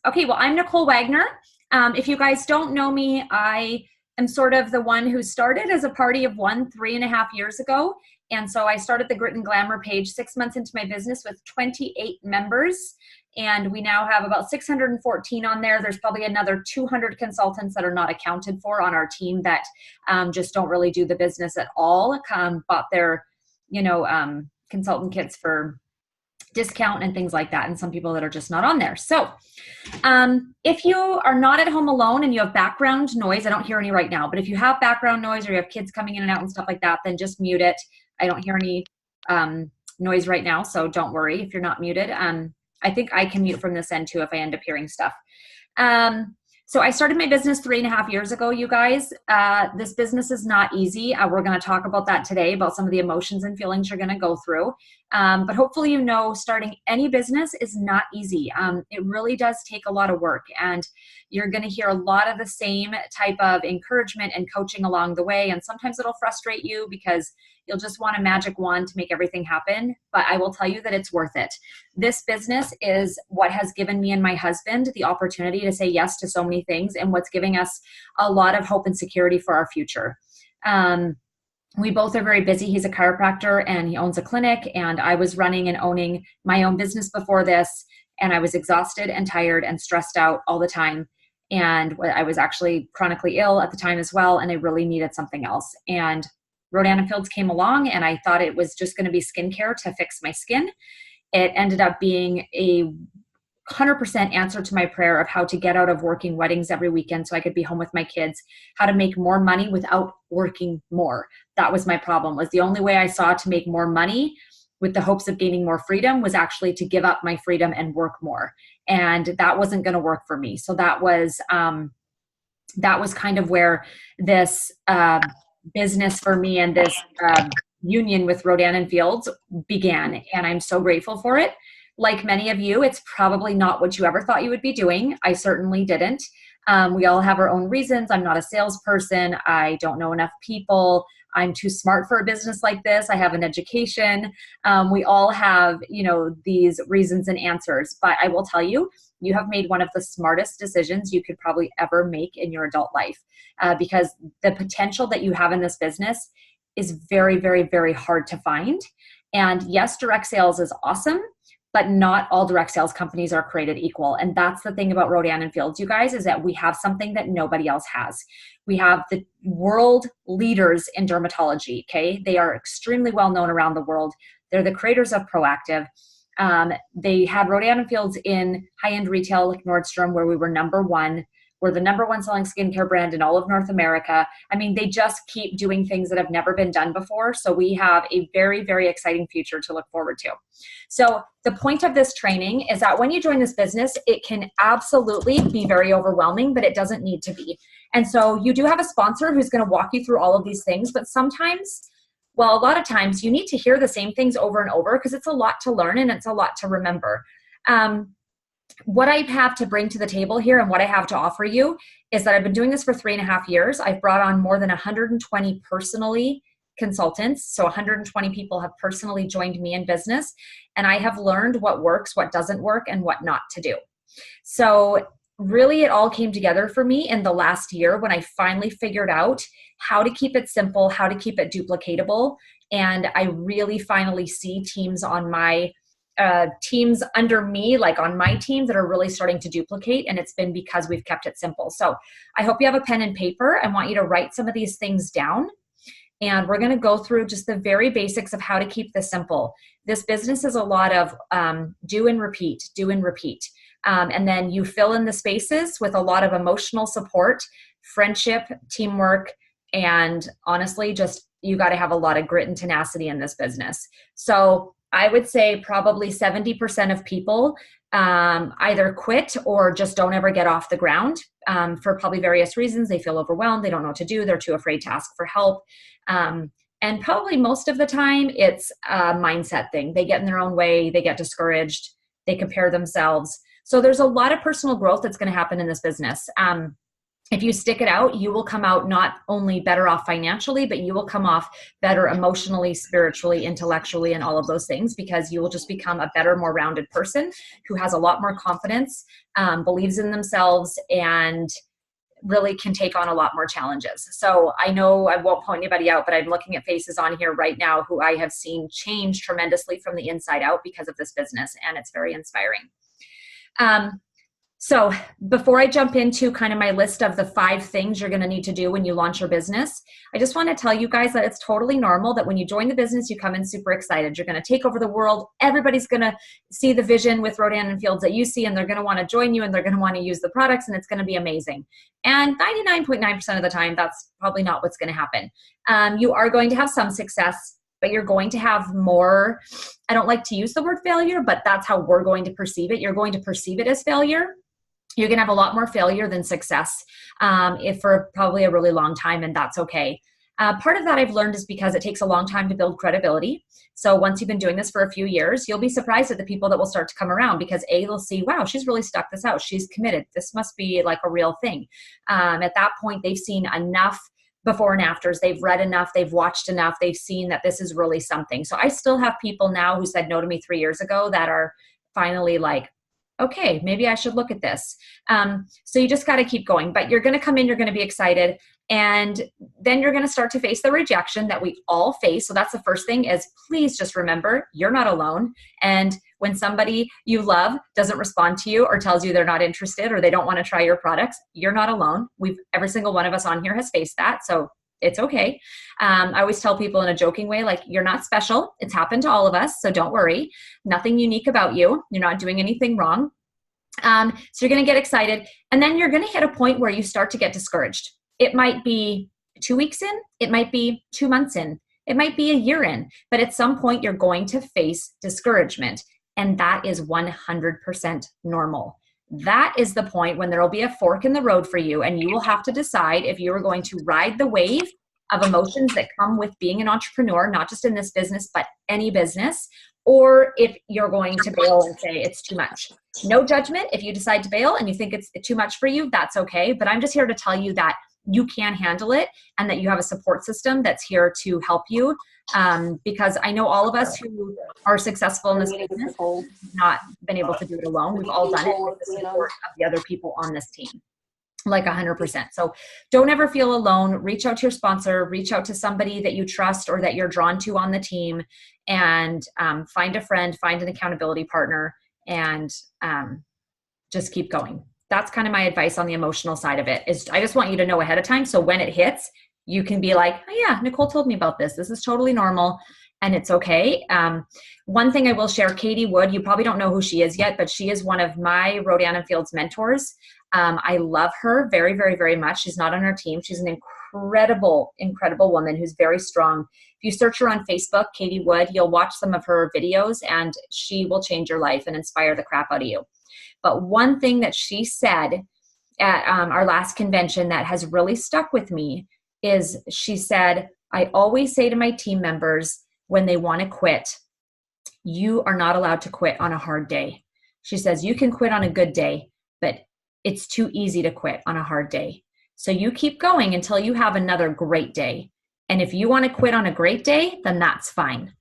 Okay, well, I'm Nicole Wagner. If you guys don't know me, I am sort of the one who started as a party of one 3.5 years ago. And so I started the Grit and Glamour page 6 months into my business with 28 members. And we now have about 614 on there. There's probably another 200 consultants that are not accounted for on our team that just don't really do the business at all, bought their, consultant kits for discount and things like that, and some people that are just not on there. So if you are not at home alone and you have background noise, I don't hear any right now, but if you have background noise or you have kids coming in and out and stuff like that, then just mute it. I don't hear any noise right now, so don't worry if you're not muted. I think I can mute from this end too if I end up hearing stuff. So I started my business 3.5 years ago, you guys. This business is not easy. We're going to talk about that today, about some of the emotions and feelings you're going to go through. But hopefully, starting any business is not easy. It really does take a lot of work, and you're going to hear a lot of the same type of encouragement and coaching along the way. And sometimes it'll frustrate you because you'll just want a magic wand to make everything happen. But I will tell you that it's worth it. This business is what has given me and my husband the opportunity to say yes to so many things, and what's giving us a lot of hope and security for our future. We both are very busy. He's a chiropractor and he owns a clinic, and I was running and owning my own business before this, and I was exhausted and tired and stressed out all the time. And I was actually chronically ill at the time as well, and I really needed something else. And Rodan & Fields came along, and I thought it was just going to be skincare to fix my skin. It ended up being a 100% answer to my prayer of how to get out of working weddings every weekend so I could be home with my kids, how to make more money without working more. That was my problem. Was the only way I saw to make more money with the hopes of gaining more freedom was actually to give up my freedom and work more. And that wasn't going to work for me. So that was kind of where this business for me and this union with Rodan & Fields began. And I'm so grateful for it. Like many of you, it's probably not what you ever thought you would be doing. I certainly didn't. We all have our own reasons. I'm not a salesperson. I don't know enough people. I'm too smart for a business like this. I have an education. We all have, these reasons and answers. But I will tell you, you have made one of the smartest decisions you could probably ever make in your adult life, because the potential that you have in this business is very, very, very hard to find. And yes, direct sales is awesome, but not all direct sales companies are created equal. And that's the thing about Rodan & Fields, you guys, is that we have something that nobody else has. We have the world leaders in dermatology, okay? They are extremely well known around the world. They're the creators of Proactive. They had Rodan & Fields in high-end retail like Nordstrom, where we were number one. We're the number one selling skincare brand in all of North America. I mean, they just keep doing things that have never been done before. So we have a very, very exciting future to look forward to. So the point of this training is that when you join this business, it can absolutely be very overwhelming, but it doesn't need to be. And so you do have a sponsor who's going to walk you through all of these things, but sometimes, well, a lot of times you need to hear the same things over and over because it's a lot to learn and it's a lot to remember. What I have to bring to the table here and what I have to offer you is that I've been doing this for 3.5 years. I've brought on more than 120 personally consultants. So 120 people have personally joined me in business, and I have learned what works, what doesn't work, and what not to do. So really it all came together for me in the last year when I finally figured out how to keep it simple, how to keep it duplicatable. And I really finally see teams on my teams under me, like on my team, that are really starting to duplicate. And it's been because we've kept it simple. So I hope you have a pen and paper. I want you to write some of these things down. And we're going to go through just the very basics of how to keep this simple. This business is a lot of do and repeat, do and repeat. And then you fill in the spaces with a lot of emotional support, friendship, teamwork, and honestly, just you got to have a lot of grit and tenacity in this business. So I would say probably 70% of people either quit or just don't ever get off the ground for probably various reasons. They feel overwhelmed. They don't know what to do. They're too afraid to ask for help. And probably most of the time it's a mindset thing. They get in their own way. They get discouraged. They compare themselves. So there's a lot of personal growth that's going to happen in this business. if you stick it out, you will come out not only better off financially, but you will come off better emotionally, spiritually, intellectually, and all of those things, because you will just become a better, more rounded person who has a lot more confidence, believes in themselves, and really can take on a lot more challenges. So I know I won't point anybody out, but I'm looking at faces on here right now who I have seen change tremendously from the inside out because of this business, and it's very inspiring. So before I jump into kind of my list of the 5 things you're going to need to do when you launch your business, I just want to tell you guys that it's totally normal that when you join the business, you come in super excited. You're going to take over the world. Everybody's going to see the vision with Rodan and Fields that you see, and they're going to want to join you, and they're going to want to use the products, and it's going to be amazing. And 99.9% of the time, that's probably not what's going to happen. You are going to have some success, but you're going to have more. I don't like to use the word failure, but that's how we're going to perceive it. You're going to perceive it as failure. You're going to have a lot more failure than success for probably a really long time, and that's okay. Part of that I've learned is because it takes a long time to build credibility. So once you've been doing this for a few years, you'll be surprised at the people that will start to come around, because they'll see, wow, she's really stuck this out. She's committed. This must be like a real thing. At that point, they've seen enough before and afters. They've read enough. They've watched enough. They've seen that this is really something. So I still have people now who said no to me 3 years ago that are finally like, okay, maybe I should look at this. So you just got to keep going, but you're going to come in, you're going to be excited, and then you're going to start to face the rejection that we all face. So that's the first thing, is please just remember you're not alone. And when somebody you love doesn't respond to you or tells you they're not interested or they don't want to try your products, you're not alone. Every single one of us on here has faced that. So it's okay. I always tell people in a joking way, like, you're not special. It's happened to all of us. So don't worry. Nothing unique about you. You're not doing anything wrong. So you're going to get excited, and then you're going to hit a point where you start to get discouraged. It might be 2 weeks in. It might be 2 months in. It might be a year in. But at some point, you're going to face discouragement, and that is 100% normal. That is the point when there will be a fork in the road for you, and you will have to decide if you are going to ride the wave of emotions that come with being an entrepreneur, not just in this business, but any business, or if you're going to bail and say it's too much. No judgment. If you decide to bail and you think it's too much for you, that's okay. But I'm just here to tell you that you can handle it, and that you have a support system that's here to help you. Because I know all of us who are successful in this business have not been able to do it alone. We've all done it with the support of the other people on this team, like 100%. So don't ever feel alone. Reach out to your sponsor, reach out to somebody that you trust or that you're drawn to on the team, and find a friend, find an accountability partner, and just keep going. That's kind of my advice on the emotional side of it. Is I just want you to know ahead of time, so when it hits, you can be like, oh yeah, Nicole told me about this. This is totally normal, and it's okay. One thing I will share, Katie Wood, you probably don't know who she is yet, but she is one of my Rodan and Fields mentors. I love her very, very, very much. She's not on our team. She's an incredible, incredible woman who's very strong. If you search her on Facebook, Katie Wood, you'll watch some of her videos, and she will change your life and inspire the crap out of you. But one thing that she said at our last convention that has really stuck with me is she said, I always say to my team members when they want to quit, you are not allowed to quit on a hard day. She says, you can quit on a good day, but it's too easy to quit on a hard day. So you keep going until you have another great day. And if you want to quit on a great day, then that's fine.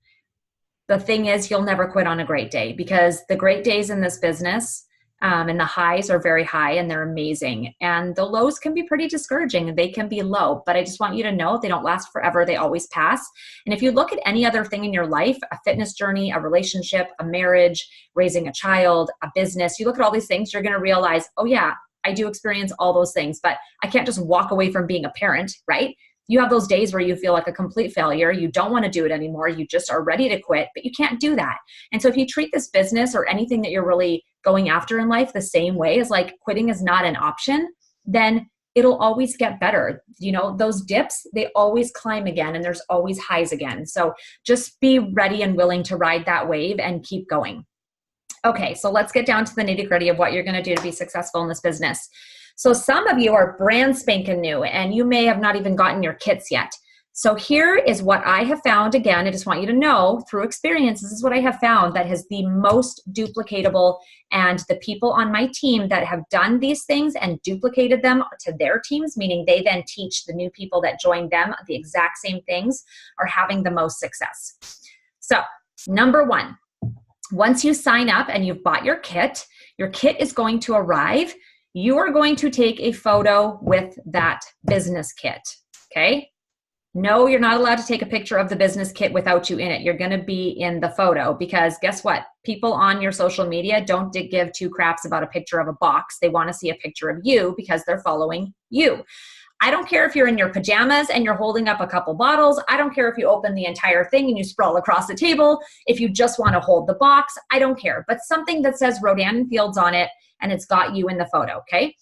The thing is, you'll never quit on a great day, because the great days in this business and the highs are very high and they're amazing. And the lows can be pretty discouraging and they can be low, but I just want you to know they don't last forever. They always pass. And if you look at any other thing in your life, a fitness journey, a relationship, a marriage, raising a child, a business, you look at all these things, you're going to realize, oh yeah, I do experience all those things, but I can't just walk away from being a parent, right? You have those days where you feel like a complete failure. You don't want to do it anymore. You just are ready to quit, but you can't do that. And so if you treat this business or anything that you're really going after in life the same way as like quitting is not an option, then it'll always get better. You know, those dips, they always climb again, and there's always highs again. So just be ready and willing to ride that wave and keep going. Okay, so let's get down to the nitty-gritty of what you're going to do to be successful in this business. So some of you are brand spanking new, and you may have not even gotten your kits yet. So here is what I have found. Again, I just want you to know through experience, this is what I have found that has the most duplicatable, and the people on my team that have done these things and duplicated them to their teams, meaning they then teach the new people that join them the exact same things, are having the most success. So number one, once you sign up and you've bought your kit is going to arrive. You are going to take a photo with that business kit, okay? No, you're not allowed to take a picture of the business kit without you in it. You're going to be in the photo, because guess what? People on your social media don't give two craps about a picture of a box. They want to see a picture of you because they're following you. I don't care if you're in your pajamas and you're holding up a couple bottles. I don't care if you open the entire thing and you sprawl across the table. If you just want to hold the box, I don't care. But something that says Rodan and Fields on it and it's got you in the photo, okay?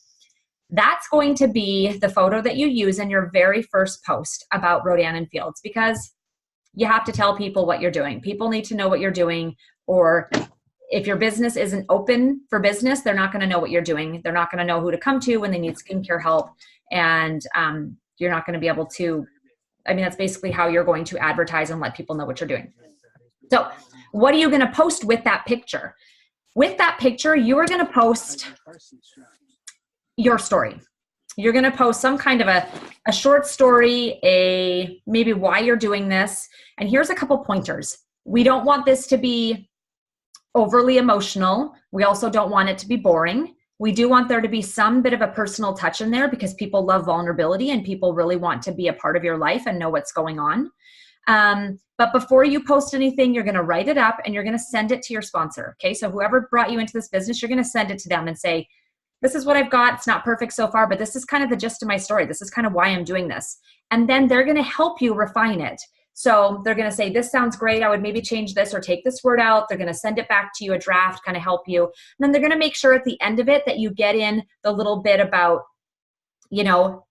That's going to be the photo that you use in your very first post about Rodan and Fields, because you have to tell people what you're doing. People need to know what you're doing, or if your business isn't open for business, they're not going to know what you're doing. They're not going to know who to come to when they need skincare help, and you're not going to be able to, that's basically how you're going to advertise and let people know what you're doing. So what are you going to post with that picture? With that picture, you are going to post your story. You're going to post some kind of a short story, maybe why you're doing this. And here's a couple pointers. We don't want this to be overly emotional. We also don't want it to be boring. We do want there to be some bit of a personal touch in there, because people love vulnerability and people really want to be a part of your life and know what's going on. But before you post anything, you're going to write it up and you're going to send it to your sponsor. Okay. So whoever brought you into this business, you're going to send it to them and say, this is what I've got. It's not perfect so far, but this is kind of the gist of my story. This is kind of why I'm doing this. And then they're going to help you refine it. So they're going to say, this sounds great. I would maybe change this or take this word out. They're going to send it back to you, a draft, kind of help you. And then they're going to make sure at the end of it that you get in the little bit about,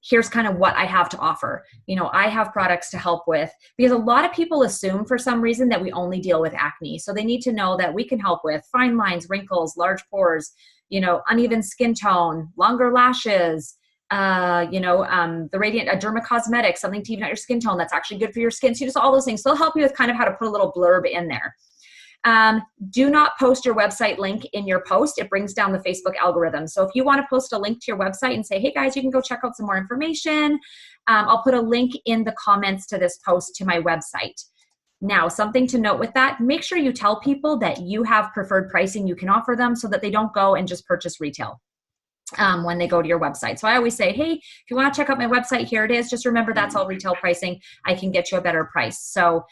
here's kind of what I have to offer. I have products to help with, because a lot of people assume for some reason that we only deal with acne. So they need to know that we can help with fine lines, wrinkles, large pores, uneven skin tone, longer lashes, the Radiant Dermacosmetics, something to even out your skin tone that's actually good for your skin. So just all those things. So they'll help you with kind of how to put a little blurb in there. Do not post your website link in your post. It brings down the Facebook algorithm. So if you want to post a link to your website and say, hey guys, you can go check out some more information, I'll put a link in the comments to this post to my website. Now, something to note with that, make sure you tell people that you have preferred pricing you can offer them, so that they don't go and just purchase retail when they go to your website. So I always say, hey, if you want to check out my website, here it is. Just remember that's all retail pricing. I can get you a better price. So,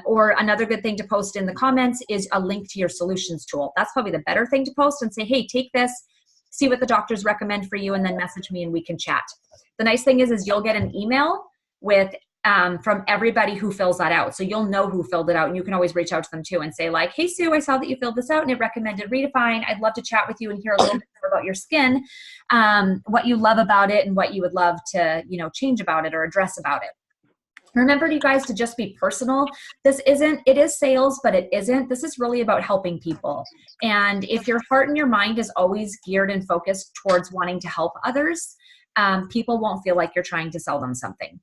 or another good thing to post in the comments is a link to your solutions tool. That's probably the better thing to post, and say, hey, take this, see what the doctors recommend for you, and then message me and we can chat. The nice thing is you'll get an email with from everybody who fills that out. So you'll know who filled it out, and you can always reach out to them too and say like, hey Sue, I saw that you filled this out and it recommended Redefine. I'd love to chat with you and hear a little bit more about your skin, what you love about it and what you would love to, change about it or address about it. Remember, you guys, to just be personal. It is sales, but it isn't. This is really about helping people. And if your heart and your mind is always geared and focused towards wanting to help others, people won't feel like you're trying to sell them something.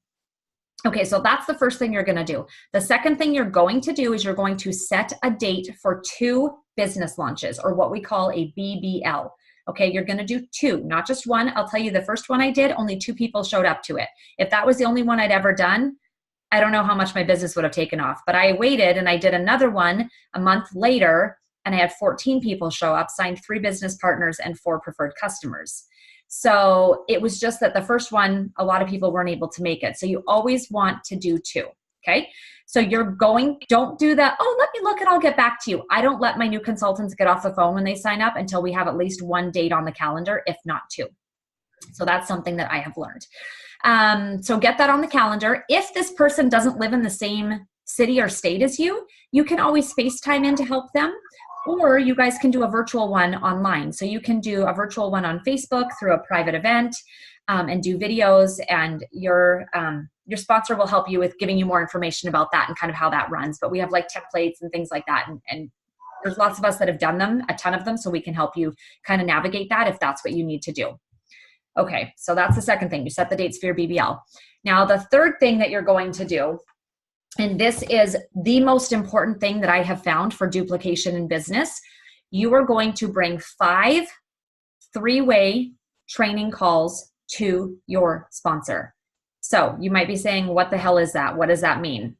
Okay, so that's the first thing you're going to do. The second thing you're going to do is you're going to set a date for 2 business launches, or what we call a BBL. Okay, you're going to do 2, not just 1. I'll tell you, the first one I did, only 2 people showed up to it. If that was the only one I'd ever done, I don't know how much my business would have taken off. But I waited and I did another one a month later, and I had 14 people show up, signed 3 business partners and 4 preferred customers. So it was just that the first one, a lot of people weren't able to make it. So you always want to do 2. Okay. So don't do that. Oh, let me look and I'll get back to you. I don't let my new consultants get off the phone when they sign up until we have at least 1 date on the calendar, if not 2. So that's something that I have learned. So get that on the calendar. If this person doesn't live in the same city or state as you, you can always FaceTime in to help them. Or you guys can do a virtual one online. So you can do a virtual one on Facebook through a private event and do videos, and your sponsor will help you with giving you more information about that and kind of how that runs. But we have like templates and things like that. And there's lots of us that have done them, a ton of them, so we can help you kind of navigate that if that's what you need to do. Okay, so that's the second thing. You set the dates for your BBL. Now, the third thing that you're going to do, and this is the most important thing that I have found for duplication in business, you are going to bring 5 three-way training calls to your sponsor. So you might be saying, what the hell is that? What does that mean?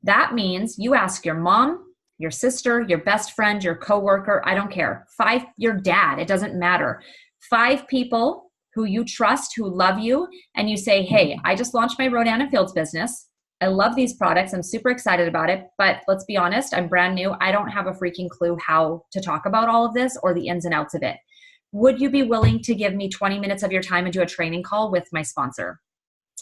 That means you ask your mom, your sister, your best friend, your coworker, I don't care, 5, your dad, it doesn't matter. 5 people who you trust, who love you, and you say, hey, I just launched my Rodan & Fields business. I love these products. I'm super excited about it, but let's be honest, I'm brand new. I don't have a freaking clue how to talk about all of this or the ins and outs of it. Would you be willing to give me 20 minutes of your time and do a training call with my sponsor?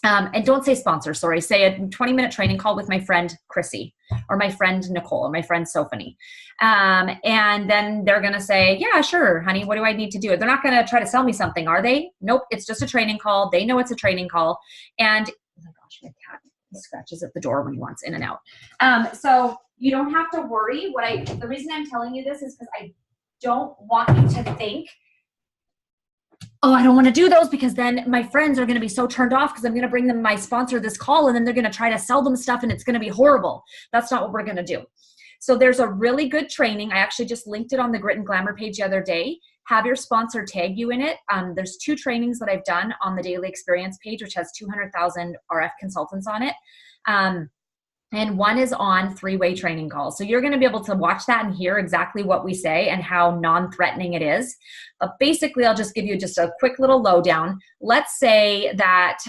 And don't say sponsor, sorry. Say a 20-minute training call with my friend Chrissy, or my friend Nicole, or my friend Sophanie. And then they're going to say, yeah, sure, honey, what do I need to do? They're not going to try to sell me something, are they? Nope, it's just a training call. They know it's a training call. And oh my gosh, my cat scratches at the door when he wants in and out. So you don't have to worry. The reason I'm telling you this is because I don't want you to think, oh, I don't want to do those because then my friends are going to be so turned off because I'm going to bring them my sponsor this call and then they're going to try to sell them stuff and it's going to be horrible. That's not what we're going to do. So there's a really good training. I actually just linked it on the Grit and Glamour page the other day. Have your sponsor tag you in it. There's 2 trainings that I've done on the Daily Experience page, which has 200,000 RF consultants on it. And one is on 3-way training calls. So you're going to be able to watch that and hear exactly what we say and how non-threatening it is. But basically, I'll just give you just a quick little lowdown. Let's say that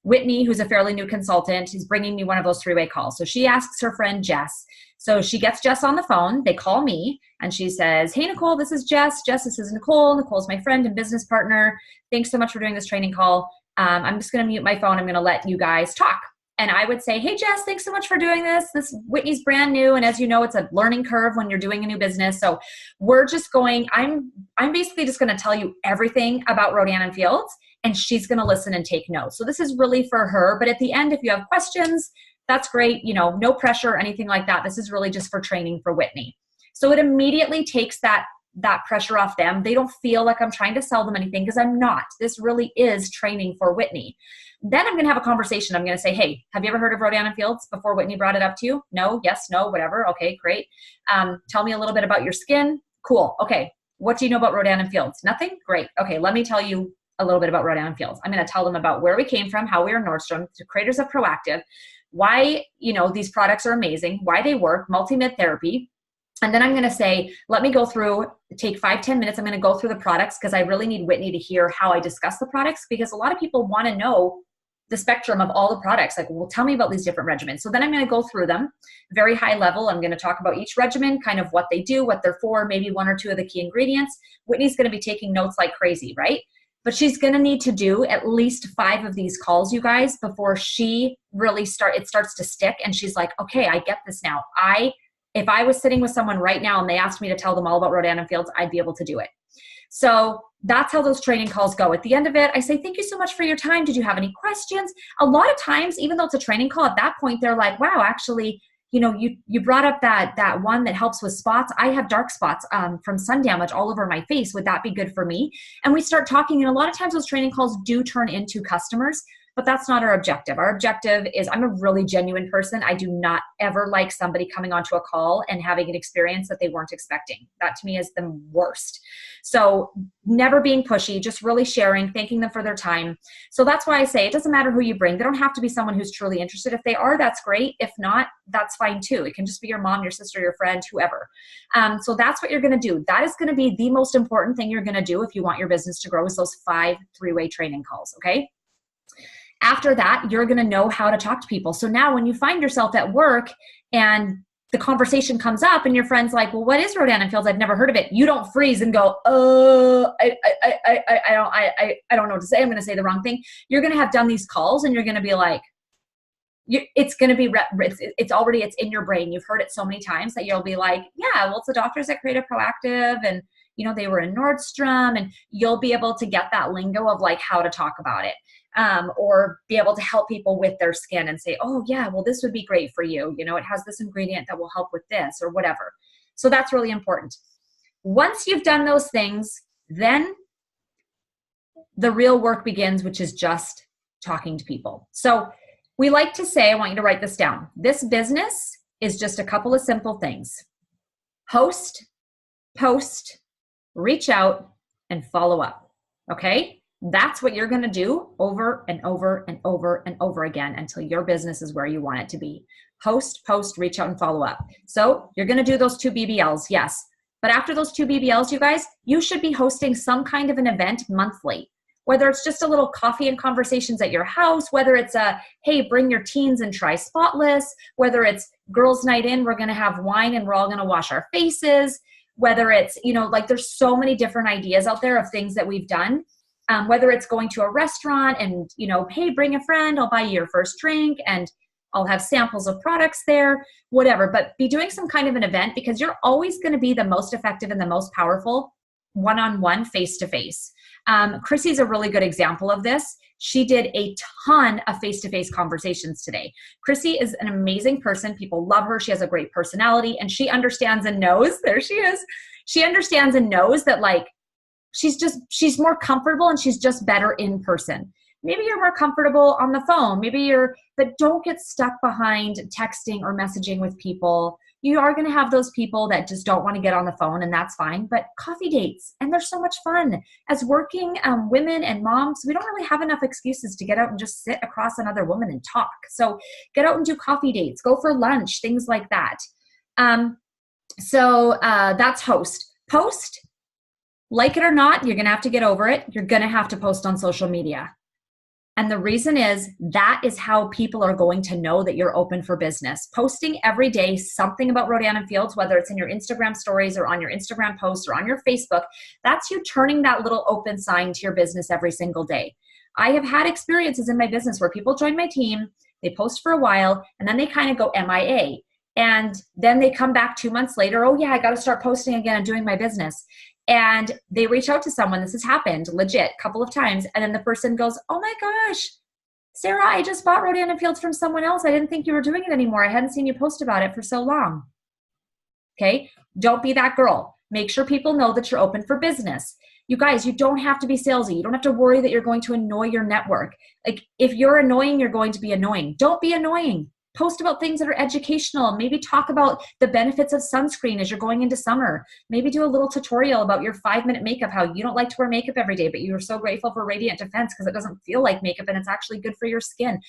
Whitney, who's a fairly new consultant, is bringing me one of those 3-way calls. So she asks her friend Jess. So she gets Jess on the phone. They call me and she says, hey, Nicole, this is Jess. Jess, this is Nicole. Nicole's my friend and business partner. Thanks so much for doing this training call. I'm just going to mute my phone. I'm going to let you guys talk. And I would say, hey, Jess, thanks so much for doing this. Whitney's brand new. And as you know, it's a learning curve when you're doing a new business. So we're just going, I'm basically just going to tell you everything about Rodan & Fields, and she's going to listen and take notes. So this is really for her. But at the end, if you have questions, that's great. You know, no pressure or anything like that. This is really just for training for Whitney. So it immediately takes that pressure off them. They don't feel like I'm trying to sell them anything because I'm not. This really is training for Whitney. Then I'm going to have a conversation. I'm going to say, hey, have you ever heard of Rodan & Fields before Whitney brought it up to you? No, yes, no, whatever. Okay, great. Tell me a little bit about your skin. Cool. Okay. What do you know about Rodan & Fields? Nothing? Great. Okay, let me tell you a little bit about Rodan & Fields. I'm going to tell them about where we came from, how we are Nordstrom, the creators of Proactive, why, these products are amazing, why they work, multi-med therapy. And then I'm going to say, let me go through, take 5-10 minutes. I'm going to go through the products because I really need Whitney to hear how I discuss the products, because a lot of people want to know the spectrum of all the products. Like, well, tell me about these different regimens. So then I'm going to go through them very high level. I'm going to talk about each regimen, kind of what they do, what they're for, maybe 1 or 2 of the key ingredients. Whitney's going to be taking notes like crazy, right? But she's going to need to do at least 5 of these calls, you guys, before she really starts to stick. And she's like, okay, I get this now. If I was sitting with someone right now and they asked me to tell them all about Rodan & Fields, I'd be able to do it. So that's how those training calls go. At the end of it, I say, thank you so much for your time. Did you have any questions? A lot of times, even though it's a training call, at that point, they're like, wow, actually, you brought up that one that helps with spots. I have dark spots from sun damage all over my face. Would that be good for me? And we start talking, and a lot of times those training calls do turn into customers. But that's not our objective. Our objective is, I'm a really genuine person. I do not ever like somebody coming onto a call and having an experience that they weren't expecting. That to me is the worst. So never being pushy, just really sharing, thanking them for their time. So that's why I say it doesn't matter who you bring. They don't have to be someone who's truly interested. If they are, that's great. If not, that's fine too. It can just be your mom, your sister, your friend, whoever. So that's what you're going to do. That is going to be the most important thing you're going to do if you want your business to grow, is those 5 three-way training calls, okay? After that, you're going to know how to talk to people. So now when you find yourself at work and the conversation comes up and your friend's like, well, what is Rodan & Fields? I've never heard of it. You don't freeze and go, I don't know what to say. I'm going to say the wrong thing. You're going to have done these calls and you're going to be like, it's going to be, it's in your brain. You've heard it so many times that you'll be like, yeah, well, it's the doctors that created Proactive, and they were in Nordstrom, and you'll be able to get that lingo of like how to talk about it. Or be able to help people with their skin and say, oh yeah, well, this would be great for you. It has this ingredient that will help with this or whatever. So that's really important. Once you've done those things, then the real work begins, which is just talking to people. So we like to say, I want you to write this down. This business is just a couple of simple things. Host, post, reach out, and follow up. Okay? That's what you're going to do over and over and over and over again until your business is where you want it to be. Host, post, reach out, and follow up. So you're going to do those 2 BBLs, yes. But after those 2 BBLs, you guys, you should be hosting some kind of an event monthly. Whether it's just a little coffee and conversations at your house, whether it's a, hey, bring your teens and try Spotless, whether it's girls' night in, we're going to have wine and we're all going to wash our faces, whether it's, like there's so many different ideas out there of things that we've done. Whether it's going to a restaurant and, hey, bring a friend, I'll buy you your first drink and I'll have samples of products there, whatever. But be doing some kind of an event because you're always going to be the most effective and the most powerful one-on-one, face-to-face. Chrissy's a really good example of this. She did a ton of face-to-face conversations today. Chrissy is an amazing person. People love her. She has a great personality and she understands and knows, there she is. She understands and knows that she's more comfortable and she's just better in person. Maybe you're more comfortable on the phone. But don't get stuck behind texting or messaging with people. You are going to have those people that just don't want to get on the phone, and that's fine. But coffee dates, and they're so much fun. As working women and moms, we don't really have enough excuses to get out and just sit across another woman and talk. So get out and do coffee dates, go for lunch, things like that. So that's host. Post, like it or not, you're going to have to get over it. You're going to have to post on social media. And the reason is that is how people are going to know that you're open for business. Posting every day something about Rodan & Fields, whether it's in your Instagram stories or on your Instagram posts or on your Facebook, that's you turning that little open sign to your business every single day. I have had experiences in my business where people join my team, they post for a while, and then they kind of go MIA. And then they come back 2 months later, oh yeah, I got to start posting again and doing my business. And they reach out to someone, this has happened legit a couple of times, and then the person goes, oh my gosh, Sarah, I just bought Rodan & Fields from someone else. I didn't think you were doing it anymore. I hadn't seen you post about it for so long. Okay, don't be that girl. Make sure people know that you're open for business. You guys, you don't have to be salesy. You don't have to worry that you're going to annoy your network. Like if you're annoying, you're going to be annoying. Don't be annoying. Post about things that are educational. Maybe talk about the benefits of sunscreen as you're going into summer. Maybe do a little tutorial about your 5-minute makeup, how you don't like to wear makeup every day, but you're so grateful for Radiant Defense because it doesn't feel like makeup and it's actually good for your skin.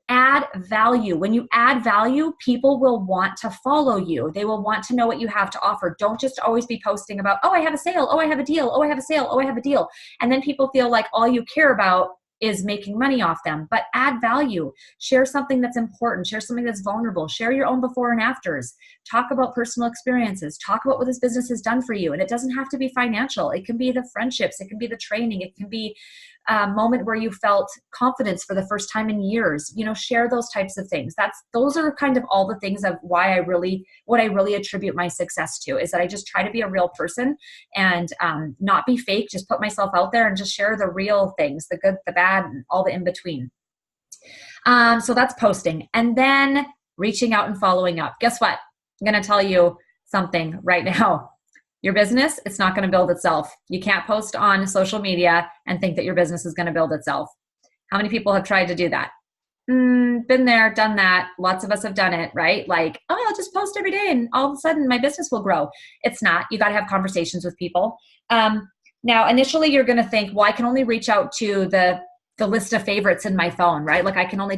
Add value. When you add value, people will want to follow you. They will want to know what you have to offer. Don't just always be posting about, oh, I have a sale. Oh, I have a deal. Oh, I have a sale. Oh, I have a deal. And then people feel like all you care about is making money off them. But add value. Share something that's important. Share something that's vulnerable. Share your own before and afters. Talk about personal experiences. Talk about what this business has done for you. And it doesn't have to be financial. It can be the friendships. It can be the training. It can be a moment where you felt confidence for the first time in years. Share those types of things. Those are kind of all the things of what I really attribute my success to, is that I just try to be a real person and not be fake, just put myself out there and just share the real things, the good, the bad, and all the in between. So that's posting. And then reaching out and following up. Guess what? I'm going to tell you something right now. Your business, it's not going to build itself. You can't post on social media and think that your business is going to build itself. How many people have tried to do that? Been there, done that. Lots of us have done it, right? Like, oh, I'll just post every day and all of a sudden my business will grow. It's not. You got to have conversations with people. Now, initially you're going to think, well, I can only reach out to the list of favorites in my phone, right? Like I can only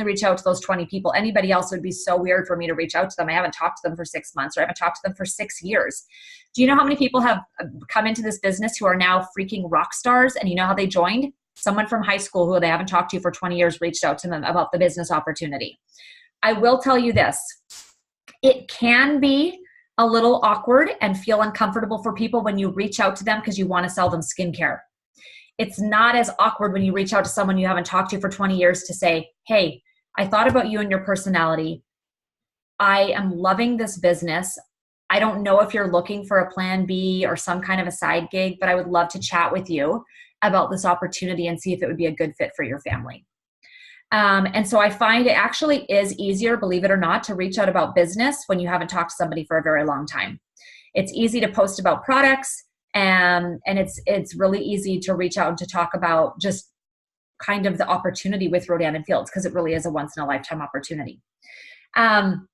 reach out to those 20 people. Anybody else would be so weird for me to reach out to them. I haven't talked to them for 6 months, or I haven't talked to them for 6 years. Do you know how many people have come into this business who are now freaking rock stars? And you know how they joined? Someone from high school who they haven't talked to for 20 years reached out to them about the business opportunity. I will tell you this. It can be a little awkward and feel uncomfortable for people when you reach out to them because you want to sell them skincare. It's not as awkward when you reach out to someone you haven't talked to for 20 years to say, hey, I thought about you and your personality. I am loving this business. I don't know if you're looking for a plan B or some kind of a side gig, but I would love to chat with you about this opportunity and see if it would be a good fit for your family. And so I find it actually is easier, believe it or not, to reach out about business when you haven't talked to somebody for a very long time. It's easy to post about products. And it's really easy to reach out and to talk about just kind of the opportunity with Rodan and Fields, because it really is a once in a lifetime opportunity. And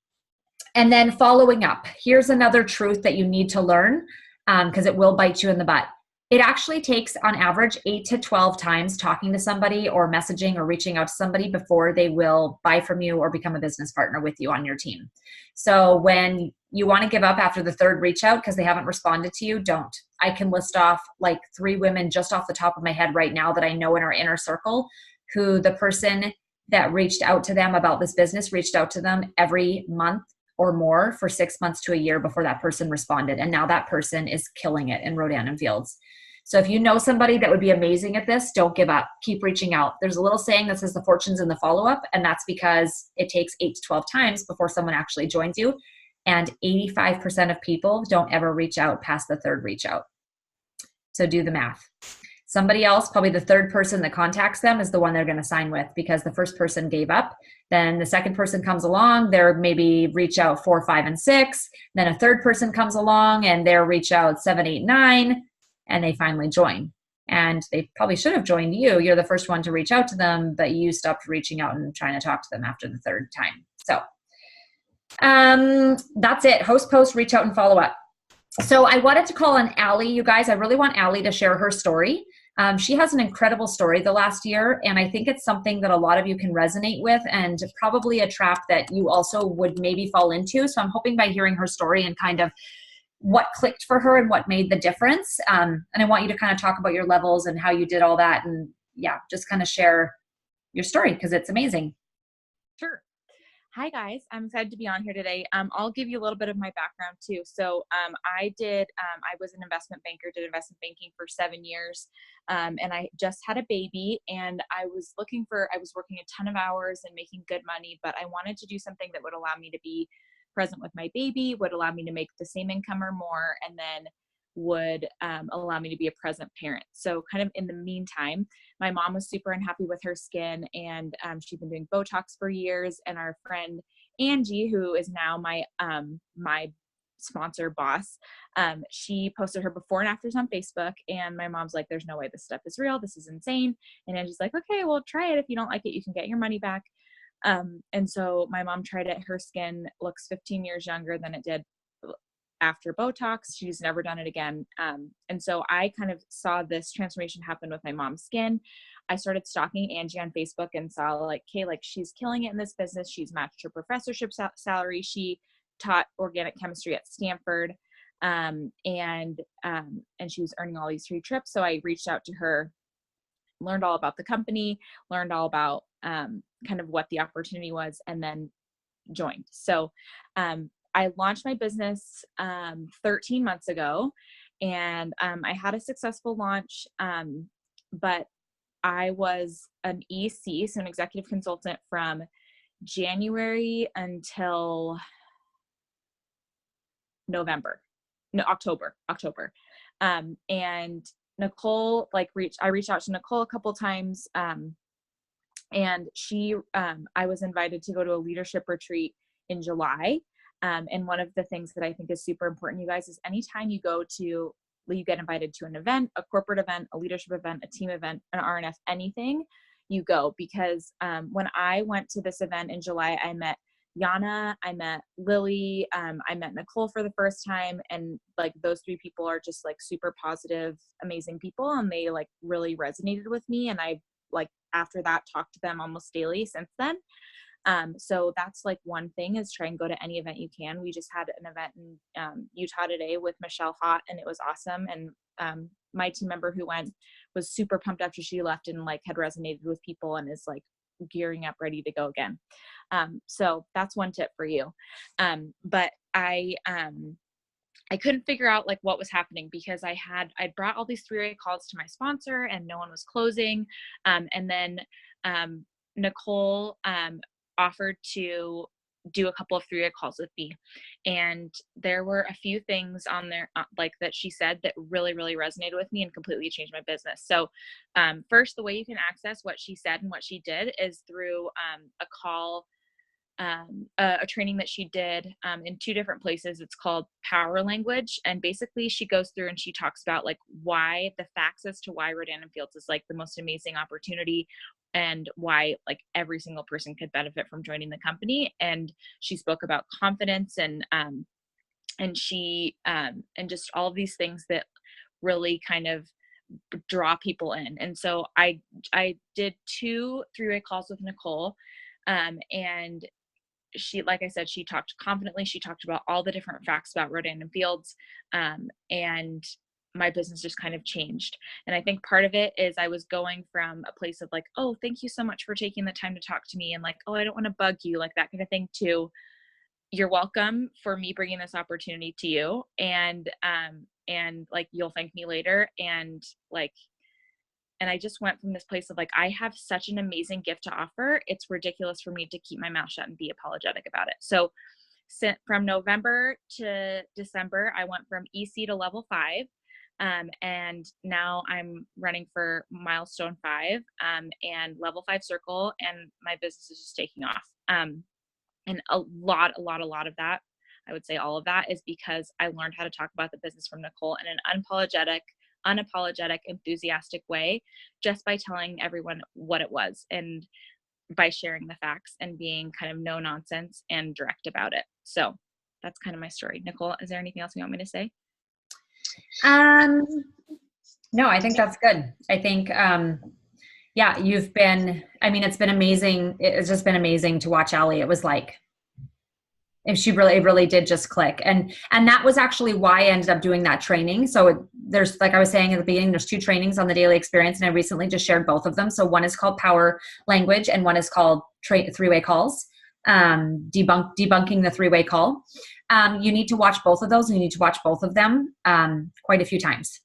then following up, here's another truth that you need to learn, because it will bite you in the butt. It actually takes on average 8 to 12 times talking to somebody or messaging or reaching out to somebody before they will buy from you or become a business partner with you on your team. So when you want to give up after the third reach out because they haven't responded to you, don't. I can list off like 3 women just off the top of my head right now that I know in our inner circle who the person that reached out to them about this business reached out to them every month or more for 6 months to a year before that person responded. And now that person is killing it in Rodan and Fields. So if you know somebody that would be amazing at this, don't give up. Keep reaching out. There's a little saying that says the fortune's in the follow-up, and that's because it takes 8 to 12 times before someone actually joins you. And 85% of people don't ever reach out past the third reach out. So do the math. Somebody else, probably the third person that contacts them, is the one they're going to sign with, because the first person gave up. Then the second person comes along, they're maybe reach out 4, 5, and 6. Then a third person comes along and they're reach out 7, 8, 9, and they finally join. And they probably should have joined you. You're the first one to reach out to them, but you stopped reaching out and trying to talk to them after the third time. So that's it. Host, post, reach out, and follow up. So I wanted to call on Allie, you guys. I really want Allie to share her story. She has an incredible story the last year, and I think it's something that a lot of you can resonate with, and probably a trap that you also would maybe fall into. So I'm hoping by hearing her story and kind of what clicked for her and what made the difference. And I want you to kind of talk about your levels and how you did all that, and yeah, just kind of share your story because it's amazing. Sure. Hi guys, I'm excited to be on here today. I'll give you a little bit of my background too. So I was an investment banker, did investment banking for 7 years. And I just had a baby, and I was working a ton of hours and making good money, but I wanted to do something that would allow me to be present with my baby, would allow me to make the same income or more, and then would allow me to be a present parent. So kind of in the meantime, my mom was super unhappy with her skin, and she'd been doing Botox for years. And our friend Angie, who is now my sponsor boss, she posted her before and afters on Facebook, and my mom's like, there's no way this stuff is real. This is insane. And Angie's like, okay, well, try it. If you don't like it, you can get your money back. And so my mom tried it. Her skin looks 15 years younger than it did after Botox. She's never done it again. And so I kind of saw this transformation happen with my mom's skin. I started stalking Angie on Facebook and saw like, okay, like she's killing it in this business. She's matched her professorship salary. She taught organic chemistry at Stanford. And she was earning all these free trips. So I reached out to her, learned all about the company, learned all about kind of what the opportunity was, and then joined. So I launched my business 13 months ago, and I had a successful launch, but I was an EC, so an executive consultant, from January until October. And Nicole, I reached out to Nicole a couple times, and I was invited to go to a leadership retreat in July. And one of the things that I think is super important, you guys, is anytime you get invited to an event, a corporate event, a leadership event, a team event, an RNF, anything, you go. Because when I went to this event in July, I met Yana, I met Lily, I met Nicole for the first time. And like those 3 people are just like super positive, amazing people. And they like really resonated with me. And I like after that talked to them almost daily since then. So that's like one thing, is try and go to any event you can. We just had an event in Utah today with Michelle Hott, and it was awesome. And my team member who went was super pumped after she left, and like had resonated with people, and is like gearing up, ready to go again. So that's one tip for you. But I couldn't figure out like what was happening, because I brought all these 3-way calls to my sponsor and no one was closing. And then Nicole offered to do a couple of 3-way calls with me, and there were a few things on there like that she said that really, really resonated with me and completely changed my business. So first, the way you can access what she said and what she did is through a call a training that she did in 2 different places. It's called Power Language. And basically she goes through and she talks about like why the facts as to why Rodan and Fields is like the most amazing opportunity and why like every single person could benefit from joining the company. And she spoke about confidence and she and just all of these things that really kind of draw people in. And so I did 2 3-way calls with Nicole, and she, like I said, she talked confidently. She talked about all the different facts about Rodan and Fields, and my business just kind of changed. And I think part of it is I was going from a place of like, oh, thank you so much for taking the time to talk to me, and like, oh, I don't want to bug you, like that kind of thing, to you're welcome for me bringing this opportunity to you, and like you'll thank me later, and like, and I just went from this place of like, I have such an amazing gift to offer. It's ridiculous for me to keep my mouth shut and be apologetic about it. So from November to December, I went from EC to level 5. And now I'm running for milestone 5, and level 5 circle, and my business is just taking off. And a lot of that, I would say all of that, is because I learned how to talk about the business from Nicole in an unapologetic, enthusiastic way, just by telling everyone what it was and by sharing the facts and being kind of no nonsense and direct about it. So that's kind of my story. Nicole, is there anything else you want me to say? No, I think that's good. I think, yeah, it's been amazing. It's just been amazing to watch Allie. It was like, if she really did just click. And that was actually why I ended up doing that training. So there's, like I was saying at the beginning, there's 2 trainings on the daily experience, and I recently just shared both of them. So one is called Power Language and one is called 3-way calls, debunking the 3-way call. You need to watch both of those, and you need to watch both of them quite a few times.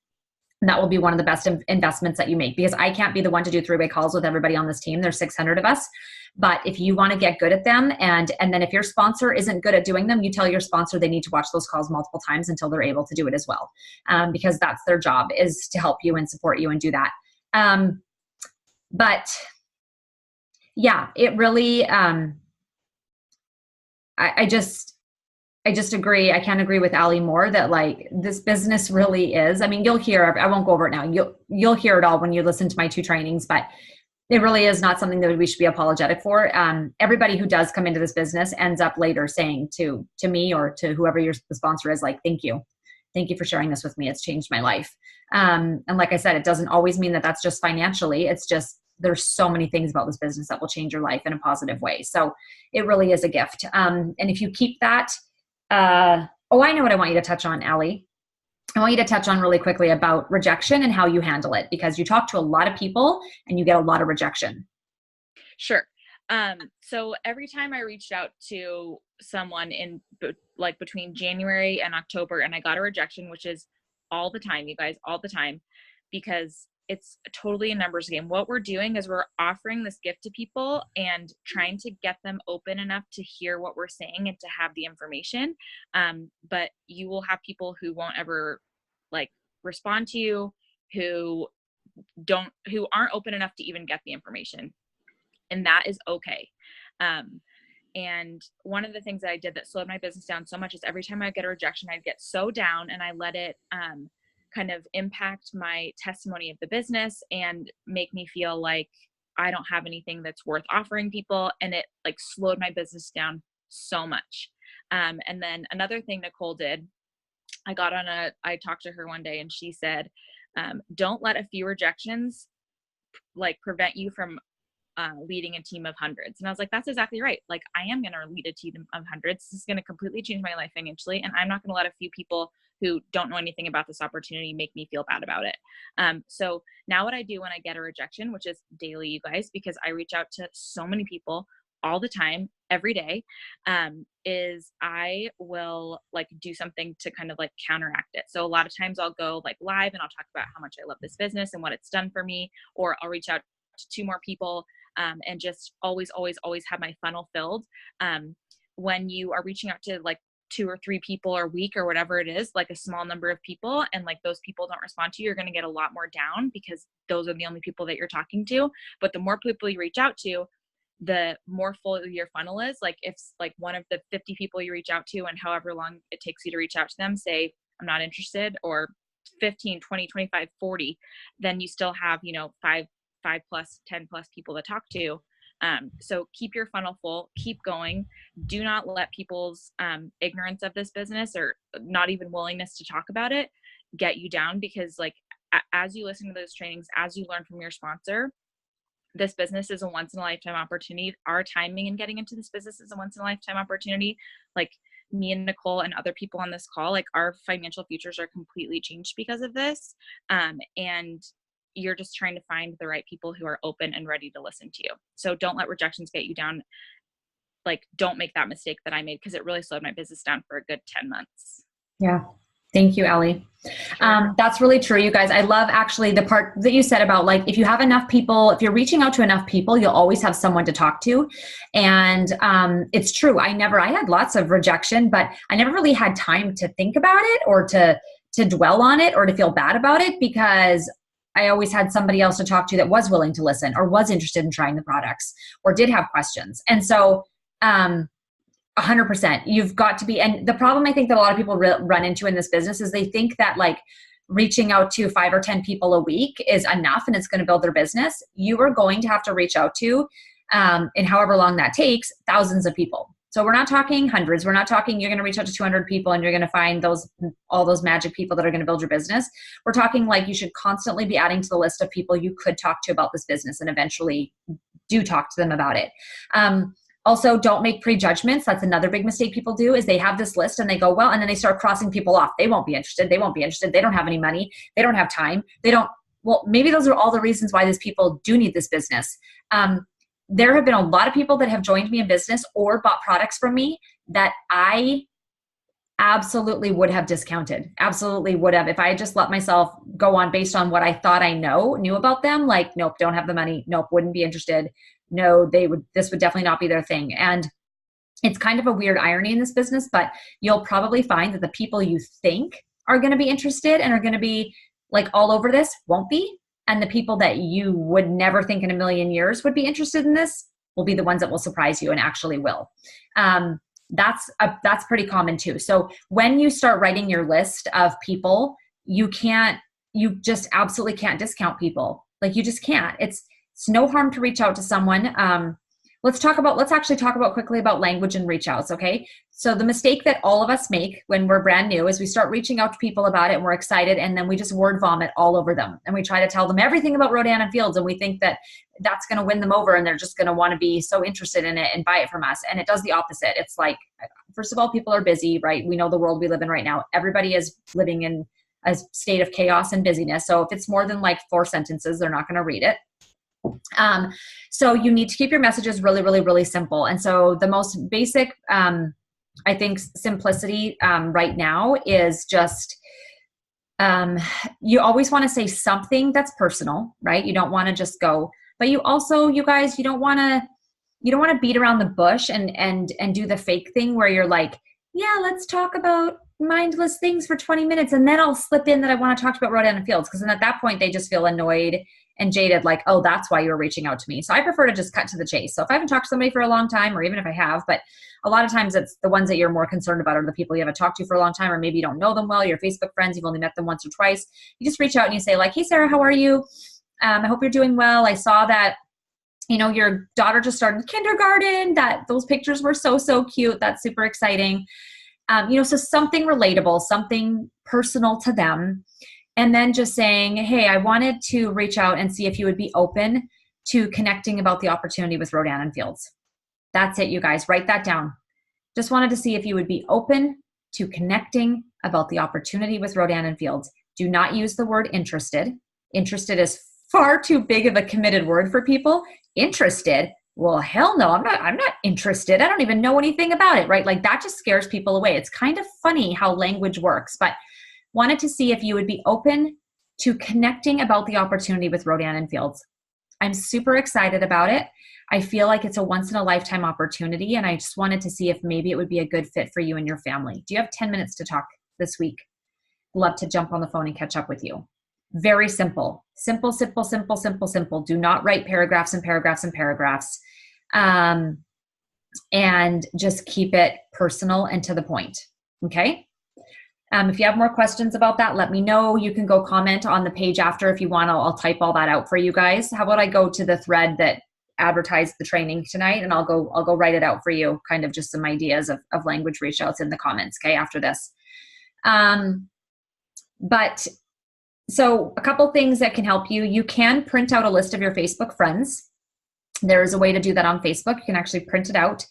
And that will be one of the best investments that you make, because I can't be the one to do 3-way calls with everybody on this team. There's 600 of us. But if you want to get good at them, and then if your sponsor isn't good at doing them, you tell your sponsor they need to watch those calls multiple times until they're able to do it as well. Because that's their job, is to help you and support you and do that. But yeah, it really, I just agree. I can't agree with Allie more that like this business really is. I mean, you'll hear, I won't go over it now. You'll hear it all when you listen to my 2 trainings, but it really is not something that we should be apologetic for. Everybody who does come into this business ends up later saying to me or to whoever the sponsor is, like, thank you. Thank you for sharing this with me. It's changed my life. And like I said, it doesn't always mean that that's just financially. It's just, there's so many things about this business that will change your life in a positive way. So it really is a gift. And if you keep that, I know what I want you to touch on, Allie. I want you to touch on really quickly about rejection and how you handle it, because you talk to a lot of people and you get a lot of rejection. Sure. So every time I reached out to someone in like between January and October, and I got a rejection, which is all the time, you guys, all the time, because it's totally a numbers game. What we're doing is we're offering this gift to people and trying to get them open enough to hear what we're saying and to have the information. But you will have people who won't ever like respond to you, who aren't open enough to even get the information. And that is okay. And one of the things that I did that slowed my business down so much is every time I get a rejection, I'd get so down, and I let it, kind of impact my testimony of the business and make me feel like I don't have anything that's worth offering people. And it like slowed my business down so much. And then another thing Nicole did, I talked to her one day and she said, don't let a few rejections like prevent you from leading a team of hundreds. And I was like, that's exactly right. Like, I am going to lead a team of hundreds. This is going to completely change my life financially. And I'm not going to let a few people who don't know anything about this opportunity make me feel bad about it. So now what I do when I get a rejection, which is daily, you guys, because I reach out to so many people all the time, every day, is I will like do something to kind of like counteract it. So a lot of times I'll go like live and I'll talk about how much I love this business and what it's done for me, or I'll reach out to 2 more people, and just always have my funnel filled. When you are reaching out to like 2 or 3 people a week or whatever it is, like a small number of people, and like those people don't respond to you, you're going to get a lot more down because those are the only people that you're talking to. But the more people you reach out to, the more full your funnel is. Like if like one of the 50 people you reach out to and however long it takes you to reach out to them, say, I'm not interested, or 15, 20, 25, 40, then you still have, you know, five plus, 10 plus people to talk to. So keep your funnel full, keep going. Do not let people's ignorance of this business or not even willingness to talk about it get you down, because like as you listen to those trainings, as you learn from your sponsor, this business is a once in a lifetime opportunity. Our timing in getting into this business is a once in a lifetime opportunity. Like me and Nicole and other people on this call, like our financial futures are completely changed because of this. And you're just trying to find the right people who are open and ready to listen to you. So don't let rejections get you down. Like, don't make that mistake that I made, because it really slowed my business down for a good 10 months. Yeah. Thank you, Ellie. Sure. That's really true, you guys. I love actually the part that you said about like, if you have enough people, if you're reaching out to enough people, you'll always have someone to talk to. And it's true. I had lots of rejection, but I never really had time to think about it or to dwell on it or to feel bad about it, because I always had somebody else to talk to that was willing to listen or was interested in trying the products or did have questions. And so, 100%. You've got to be, and the problem I think that a lot of people run into in this business is they think that like reaching out to 5 or 10 people a week is enough and it's going to build their business. You are going to have to reach out to, and however long that takes, thousands of people. So we're not talking hundreds. We're not talking you're going to reach out to 200 people and you're going to find all those magic people that are going to build your business. We're talking like you should constantly be adding to the list of people you could talk to about this business and eventually do talk to them about it. Also, don't make prejudgments. That's another big mistake people do, is they have this list and they go, well, and then they start crossing people off. They won't be interested. They won't be interested. They don't have any money. They don't have time. Well, maybe those are all the reasons why these people do need this business. There have been a lot of people that have joined me in business or bought products from me that I absolutely would have discounted. Absolutely would have. If I had just let myself go on based on what I thought I knew about them, like, nope, don't have the money. Nope, wouldn't be interested. No, this would definitely not be their thing. And it's kind of a weird irony in this business, but you'll probably find that the people you think are going to be interested and are going to be like all over this won't be. And the people that you would never think in a million years would be interested in this will be the ones that will surprise you and actually will. That's pretty common too. So when you start writing your list of people, you just absolutely can't discount people. Like you just can't. It's no harm to reach out to someone. Let's actually talk about quickly about language and reach outs. Okay. So the mistake that all of us make when we're brand new is we start reaching out to people about it and we're excited. And then we just word vomit all over them. And we try to tell them everything about Rodan and Fields. And we think that that's going to win them over and they're just going to want to be so interested in it and buy it from us. And it does the opposite. It's like, first of all, people are busy, right? We know the world we live in right now. Everybody is living in a state of chaos and busyness. So if it's more than like 4 sentences, they're not going to read it. So you need to keep your messages really, really, really simple. And so the most basic, I think simplicity, right now is just, you always want to say something that's personal, right? You don't want to just go, but you also, you guys, you don't want to beat around the bush and do the fake thing where you're like, yeah, let's talk about mindless things for 20 minutes. And then I'll slip in that I want to talk about Rodan and Fields. Cause then at that point they just feel annoyed and jaded, like, oh, that's why you were reaching out to me. So I prefer to just cut to the chase. So if I haven't talked to somebody for a long time, or even if I have, but a lot of times it's the ones that you're more concerned about are the people you haven't talked to for a long time, or maybe you don't know them well, your Facebook friends, you've only met them once or twice. You just reach out and you say like, hey, Sarah, how are you? I hope you're doing well. I saw that, your daughter just started kindergarten, that those pictures were so, so cute. That's super exciting. So something relatable, something personal to them. And then just saying, hey, I wanted to reach out and see if you would be open to connecting about the opportunity with Rodan and Fields. That's it, you guys. Write that down. Just wanted to see if you would be open to connecting about the opportunity with Rodan and Fields. Do not use the word interested. Interested is far too big of a committed word for people. Interested? Well, hell no, I'm not interested. I don't even know anything about it, right? Like that just scares people away. It's kind of funny how language works, but wanted to see if you would be open to connecting about the opportunity with Rodan and Fields. I'm super excited about it. I feel like it's a once in a lifetime opportunity. And I just wanted to see if maybe it would be a good fit for you and your family. Do you have 10 minutes to talk this week? Love to jump on the phone and catch up with you. Very simple. Simple, simple, simple, simple, simple. Do not write paragraphs and paragraphs and paragraphs. and just keep it personal and to the point. Okay. If you have more questions about that, let me know. You can go comment on the page after if you want. I'll type all that out for you guys. How about I go to the thread that advertised the training tonight, and I'll go write it out for you, kind of just some ideas of language reach outs in the comments, okay, after this. But so a couple things that can help you. You can print out a list of your Facebook friends. There is a way to do that on Facebook. You can actually print it out.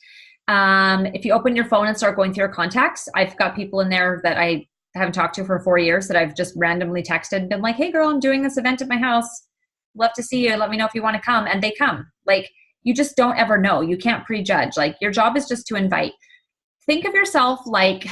If you open your phone and start going through your contacts, I've got people in there that I haven't talked to for 4 years that I've just randomly texted and been like, hey girl, I'm doing this event at my house. Love to see you. Let me know if you want to come. And they come. Like, you just don't ever know. You can't prejudge. Like, your job is just to invite. Think of yourself like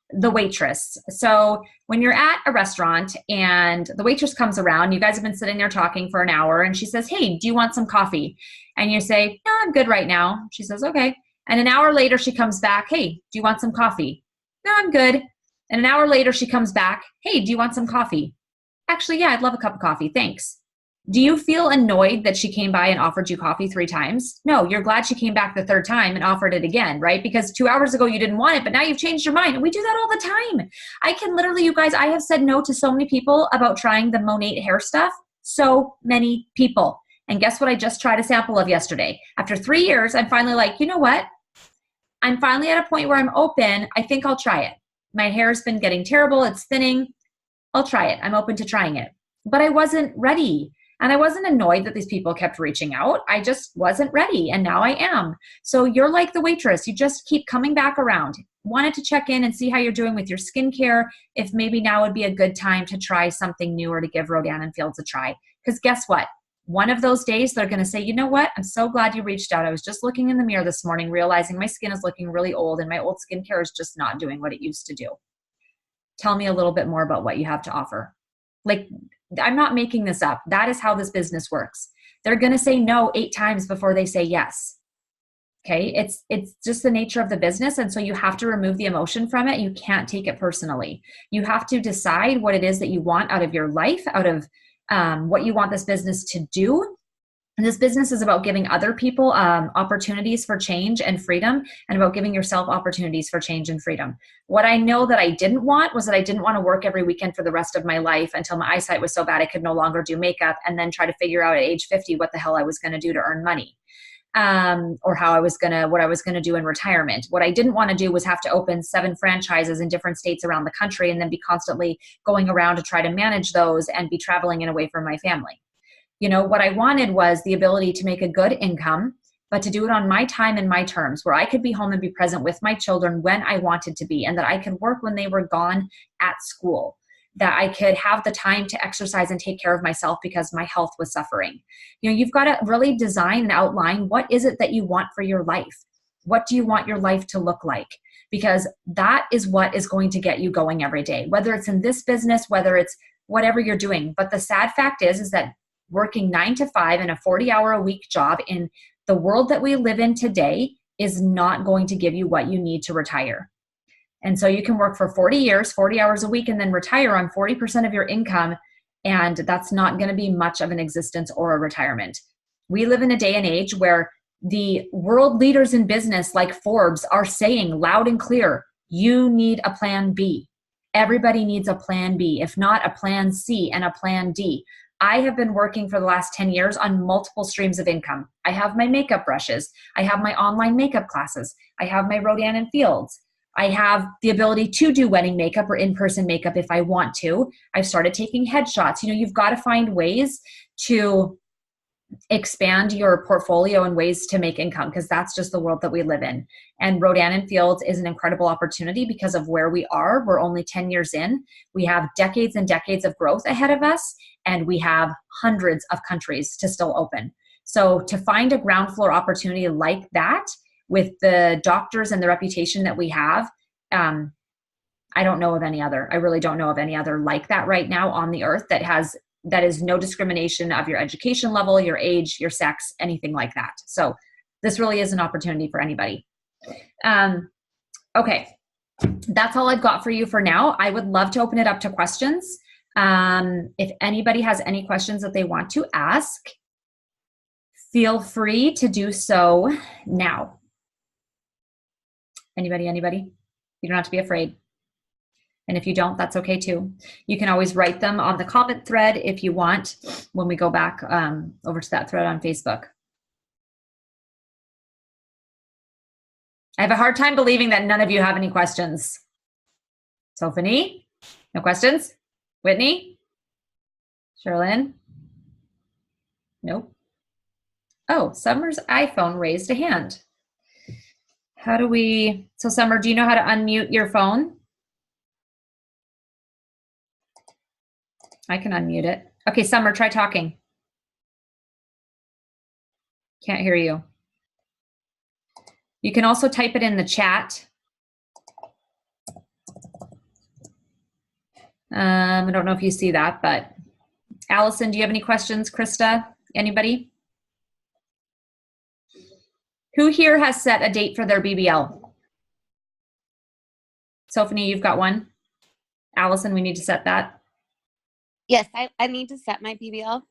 the waitress. So when you're at a restaurant and the waitress comes around, you guys have been sitting there talking for an hour, and she says, hey, do you want some coffee? And you say, no, I'm good right now. She says, okay. And an hour later, she comes back, hey, do you want some coffee? No, I'm good. And an hour later, she comes back, hey, do you want some coffee? Actually, yeah, I'd love a cup of coffee. Thanks. Do you feel annoyed that she came by and offered you coffee 3 times? No, you're glad she came back the 3rd time and offered it again, right? Because 2 hours ago you didn't want it, but now you've changed your mind. And we do that all the time. I can literally, you guys, I have said no to so many people about trying the Monat hair stuff. So many people. And guess what I just tried a sample of yesterday? After 3 years, I'm finally like, you know what? I'm finally at a point where I'm open. I think I'll try it. My hair's been getting terrible. It's thinning. I'll try it. I'm open to trying it. But I wasn't ready. And I wasn't annoyed that these people kept reaching out. I just wasn't ready. And now I am. So you're like the waitress. You just keep coming back around. Wanted to check in and see how you're doing with your skincare. If maybe now would be a good time to try something new or to give Rodan & Fields a try. Because guess what? One of those days they're going to say, you know what? I'm so glad you reached out. I was just looking in the mirror this morning, realizing my skin is looking really old and my old skincare is just not doing what it used to do. Tell me a little bit more about what you have to offer. Like, I'm not making this up. That is how this business works. They're going to say no 8 times before they say yes. Okay. It's just the nature of the business. And so you have to remove the emotion from it. You can't take it personally. You have to decide what it is that you want out of your life, out of what you want this business to do. And this business is about giving other people opportunities for change and freedom, and about giving yourself opportunities for change and freedom. What I know that I didn't want was that I didn't want to work every weekend for the rest of my life until my eyesight was so bad I could no longer do makeup, and then try to figure out at age 50 what the hell I was going to do to earn money, or what I was going to do in retirement. What I didn't want to do was have to open 7 franchises in different states around the country and then be constantly going around to try to manage those and be traveling and away from my family. You know, what I wanted was the ability to make a good income, but to do it on my time and my terms, where I could be home and be present with my children when I wanted to be, and that I could work when they were gone at school, that I could have the time to exercise and take care of myself because my health was suffering. You know, you've got to really design and outline what is it that you want for your life. What do you want your life to look like? Because that is what is going to get you going every day, whether it's in this business, whether it's whatever you're doing. But the sad fact is that working 9 to 5 in a 40-hour-a-week job in the world that we live in today is not going to give you what you need to retire. And so you can work for 40 years, 40 hours a week, and then retire on 40% of your income, and that's not going to be much of an existence or a retirement. We live in a day and age where the world leaders in business like Forbes are saying loud and clear, you need a plan B. Everybody needs a plan B, if not a plan C and a plan D. I have been working for the last 10 years on multiple streams of income. I have my makeup brushes. I have my online makeup classes. I have my Rodan & Fields. I have the ability to do wedding makeup or in-person makeup if I want to. I've started taking headshots. You know, you've got to find ways to expand your portfolio and ways to make income, because that's just the world that we live in. And Rodan & Fields is an incredible opportunity because of where we are. We're only 10 years in. We have decades and decades of growth ahead of us, and we have hundreds of countries to still open. So to find a ground floor opportunity like that with the doctors and the reputation that we have, I don't know of any other. I really don't know of any other like that right now on the earth that is no discrimination of your education level, your age, your sex, anything like that. So this really is an opportunity for anybody. Okay, that's all I've got for you for now. I would love to open it up to questions. If anybody has any questions that they want to ask, Feel free to do so now. Anybody? You don't have to be afraid. And if you don't, that's okay too. You can always write them on the comment thread if you want when we go back over to that thread on Facebook. I have a hard time believing that none of you have any questions. Sophie, no questions? Whitney? Sherilyn? Nope. Oh, Summer's iPhone raised a hand. How do we, so Summer, do you know how to unmute your phone? I can unmute it. Okay, Summer, try talking. Can't hear you. You can also type it in the chat. I don't know if you see that, but Allison, do you have any questions? Krista, anybody? Who here has set a date for their BBL? Sophie, you've got one. Allison, we need to set that. Yes, I need to set my BBL.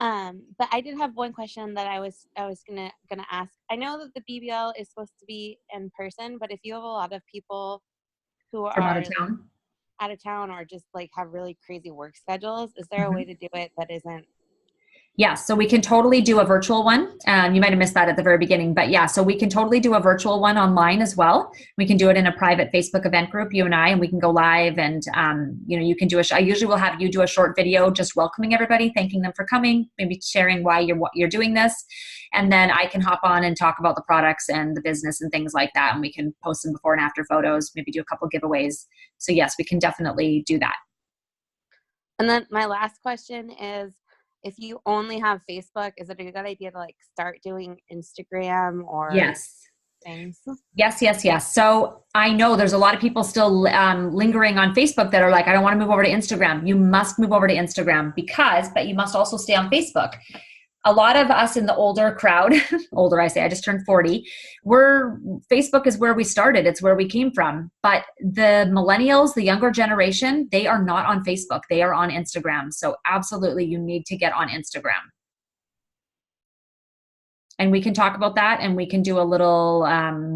But I did have one question that I was gonna ask. I know that the BBL is supposed to be in person, but if you have a lot of people who From are out of town or just like have really crazy work schedules, is there a way to do it that isn't? Yeah, so we can totally do a virtual one. You might have missed that at the very beginning, but yeah, so we can totally do a virtual one online as well. We can do it in a private Facebook event group, you and I, and we can go live and, you can do I usually will have you do a short video just welcoming everybody, thanking them for coming, maybe sharing why you're doing this. And then I can hop on and talk about the products and the business and things like that. And we can post some before and after photos, maybe do a couple giveaways. So yes, we can definitely do that. And then my last question is, if you only have Facebook, is it a good idea to like start doing Instagram or things? Yes. So I know there's a lot of people still lingering on Facebook that are like, I don't want to move over to Instagram. You must move over to Instagram but you must also stay on Facebook. A lot of us in the older crowd, older I say, I just turned 40, Facebook is where we started. It's where we came from. But the millennials, the younger generation, they are not on Facebook. They are on Instagram. So absolutely, you need to get on Instagram. And we can talk about that, and we can do a little,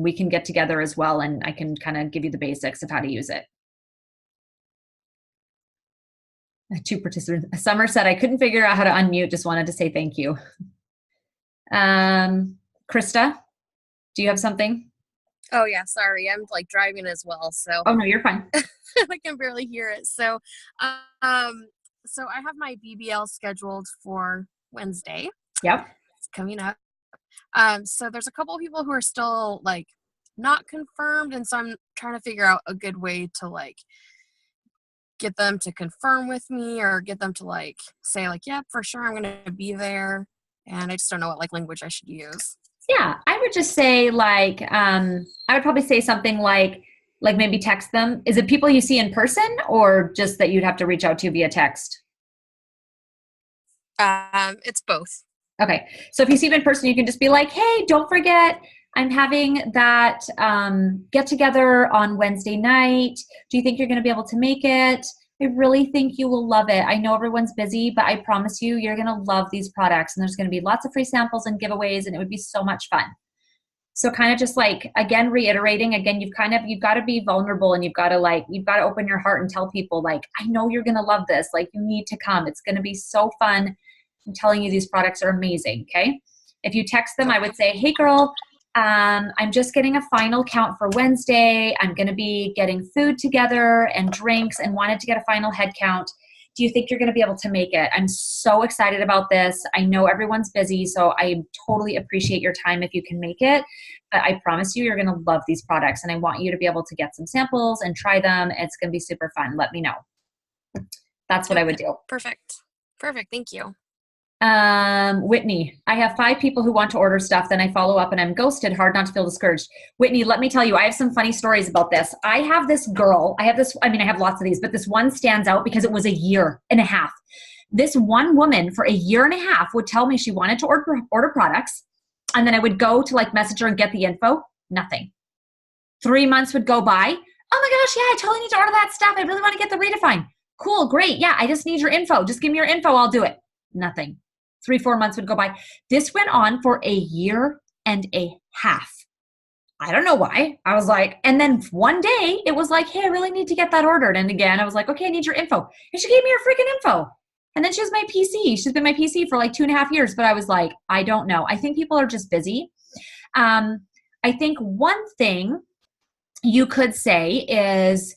we can get together as well, and I can kind of give you the basics of how to use it. 2 participants. Summer said, I couldn't figure out how to unmute, just wanted to say thank you. Krista, do you have something? Oh yeah, sorry. I'm like driving as well. So oh no, you're fine. I can barely hear it. So so I have my BBL scheduled for Wednesday. Yep. It's coming up. So there's a couple of people who are still like not confirmed, and so I'm trying to figure out a good way to like get them to confirm with me or get them to like say like, yeah, for sure I'm going to be there. And I just don't know what like language I should use. Yeah, I would just say like, I would probably say something like maybe text them. Is it people you see in person or just that you'd have to reach out to via text? It's both. Okay. So if you see them in person, you can just be like, hey, don't forget, I'm having that get together on Wednesday night. Do you think you're going to be able to make it? I really think you will love it. I know everyone's busy, but I promise you, you're going to love these products. And there's going to be lots of free samples and giveaways, and it would be so much fun. So kind of just like, again, reiterating, again, you've got to be vulnerable, and you've got to open your heart and tell people like, I know you're going to love this. Like, you need to come. It's going to be so fun. I'm telling you, these products are amazing. Okay. If you text them, I would say, hey girl, I'm just getting a final count for Wednesday. I'm going to be getting food together and drinks and wanted to get a final head count. Do you think you're going to be able to make it? I'm so excited about this. I know everyone's busy, so I totally appreciate your time if you can make it. But I promise you, you're going to love these products, and I want you to be able to get some samples and try them. It's going to be super fun. Let me know. That's what I would do. Perfect. Thank you. Whitney, I have 5 people who want to order stuff, then I follow up and I'm ghosted. Hard not to feel discouraged. Whitney, let me tell you, I have some funny stories about this. I have lots of these, but this one stands out because it was a year and a half. This one woman for a year and a half would tell me she wanted to order products, and then I would go to like message her and get the info. Nothing. 3 months would go by. Oh my gosh, yeah, I totally need to order that stuff. I really want to get the Redefine. Cool, great. Yeah, I just need your info. Just give me your info. I'll do it. Nothing. 3-4 months would go by. This went on for a year and a half. I don't know why. I was like, and then one day it was like, hey, I really need to get that ordered. And again, I was like, okay, I need your info. And she gave me her freaking info. And then she has my PC. She's been my PC for like 2.5 years. But I was like, I don't know. I think people are just busy. I think one thing you could say is,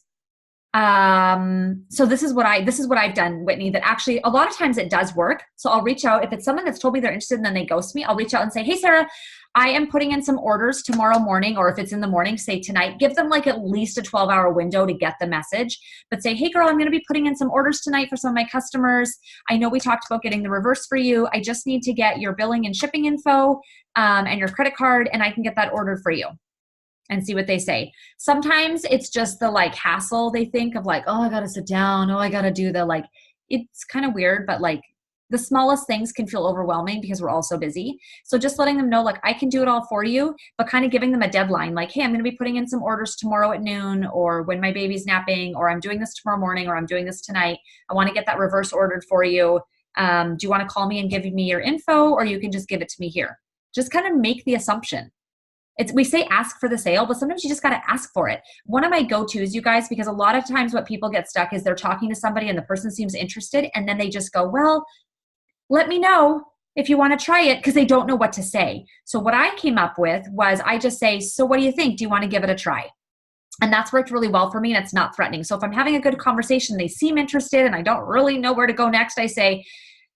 so this is what I've done, Whitney, that actually a lot of times it does work. So I'll reach out. If it's someone that's told me they're interested and then they ghost me, I'll reach out and say, hey, Sarah, I am putting in some orders tomorrow morning, or if it's in the morning, say tonight. Give them like at least a 12-hour window to get the message, but say, hey girl, I'm going to be putting in some orders tonight for some of my customers. I know we talked about getting the reverse for you. I just need to get your billing and shipping info and your credit card, and I can get that ordered for you. And see what they say. Sometimes it's just the like hassle they think of, like, oh, I got to sit down. Oh, I got to do the, like, it's kind of weird, but like the smallest things can feel overwhelming because we're all so busy. So just letting them know, like, I can do it all for you, but kind of giving them a deadline. Like, hey, I'm going to be putting in some orders tomorrow at noon, or when my baby's napping, or I'm doing this tomorrow morning, or I'm doing this tonight. I want to get that reverse ordered for you. Do you want to call me and give me your info, or you can just give it to me here? Just kind of make the assumption. We say ask for the sale, but sometimes you just got to ask for it. One of my go-tos, you guys, because a lot of times what people get stuck is they're talking to somebody and the person seems interested, and then they just go, well, let me know if you want to try it, because they don't know what to say. So what I came up with was I just say, so what do you think? Do you want to give it a try? And that's worked really well for me, and it's not threatening. So if I'm having a good conversation, they seem interested, and I don't really know where to go next, I say,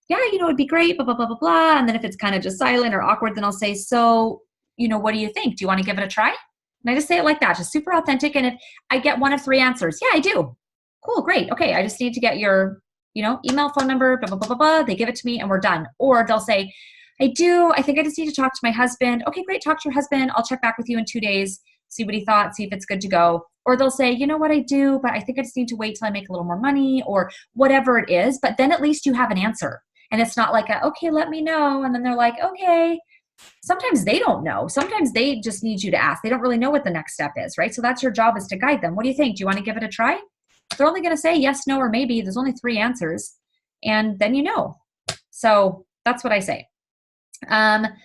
yeah, it'd be great, blah, blah, blah, blah, blah. And then if it's kind of just silent or awkward, then I'll say, so what do you think? Do you want to give it a try? And I just say it like that, just super authentic. And if I get one of 3 answers, yeah, I do. Cool, great. Okay, I just need to get your, email, phone number, blah, blah, blah, blah, blah. They give it to me and we're done. Or they'll say, I think I just need to talk to my husband. Okay, great, talk to your husband. I'll check back with you in 2 days, see what he thought, see if it's good to go. Or they'll say, you know what, I do, but I think I just need to wait till I make a little more money, or whatever it is. But then at least you have an answer. And it's not like, okay, let me know. And then they're like, okay. Sometimes they don't know. Sometimes they just need you to ask. They don't really know what the next step is, right? So that's your job, is to guide them. What do you think? Do you want to give it a try? They're only going to say yes, no, or maybe. There's only 3 answers. And then So that's what I say. Anne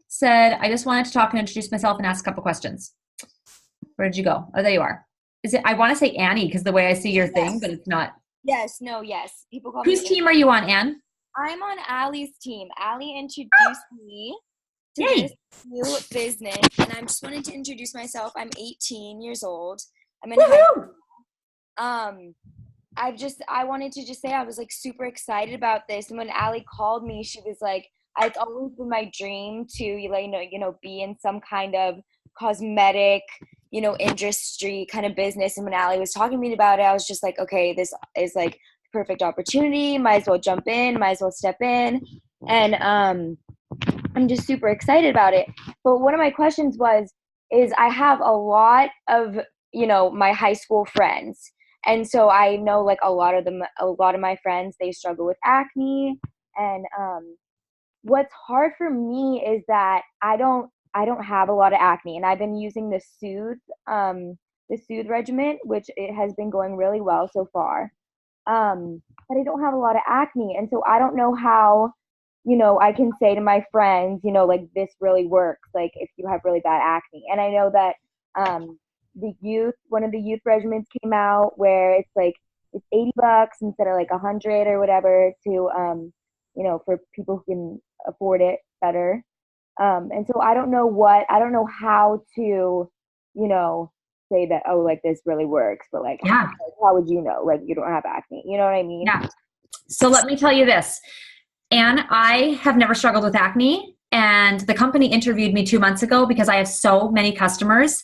said, I just wanted to talk and introduce myself and ask a couple questions. Where did you go? Oh, there you are. I want to say Annie because the way I see your thing, but it's not. Yes. People call Whose team are you on, Anne? I'm on Allie's team. Allie introduced me to this new business, and I just wanted to introduce myself. I'm 18 years old. I'm in high school. I wanted to just say I was like super excited about this, and when Allie called me, she was like, it's always been my dream to be in some kind of cosmetic industry kind of business. And when Allie was talking to me about it, I was just like, okay, this is like perfect opportunity, might as well jump in, might as well step in, and I'm just super excited about it. But one of my questions is I have a lot of my high school friends, and so I know like a lot of my friends, they struggle with acne, and what's hard for me is that I don't have a lot of acne, and I've been using the Soothe regimen, which it has been going really well so far. But I don't have a lot of acne. And so I don't know how, I can say to my friends, like this really works, like if you have really bad acne. And I know that one of the youth regimens came out where it's like, it's $80 instead of like $100 or whatever to, for people who can afford it better. And so I don't know how to, say that, oh, like this really works, but like, yeah. How would you know? Like you don't have acne, you know what I mean? Yeah. So let me tell you this, Anne, I have never struggled with acne, and the company interviewed me 2 months ago because I have so many customers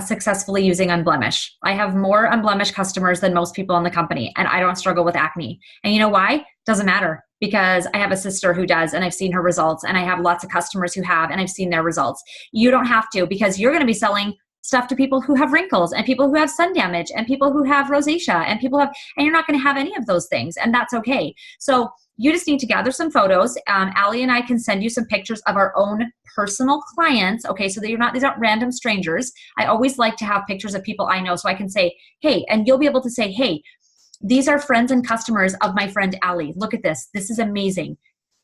successfully using Unblemish. I have more Unblemished customers than most people in the company, and I don't struggle with acne. And you know why? Doesn't matter, because I have a sister who does, and I've seen her results, and I have lots of customers who have, and I've seen their results. You don't have to, because you're going to be selling stuff to people who have wrinkles, and people who have sun damage, and people who have rosacea, and and you're not going to have any of those things, and that's okay. So you just need to gather some photos. Allie and I can send you some pictures of our own personal clients. Okay, so these aren't random strangers. I always like to have pictures of people I know, so I can say, hey, and you'll be able to say, hey, these are friends and customers of my friend Allie. Look at this. This is amazing.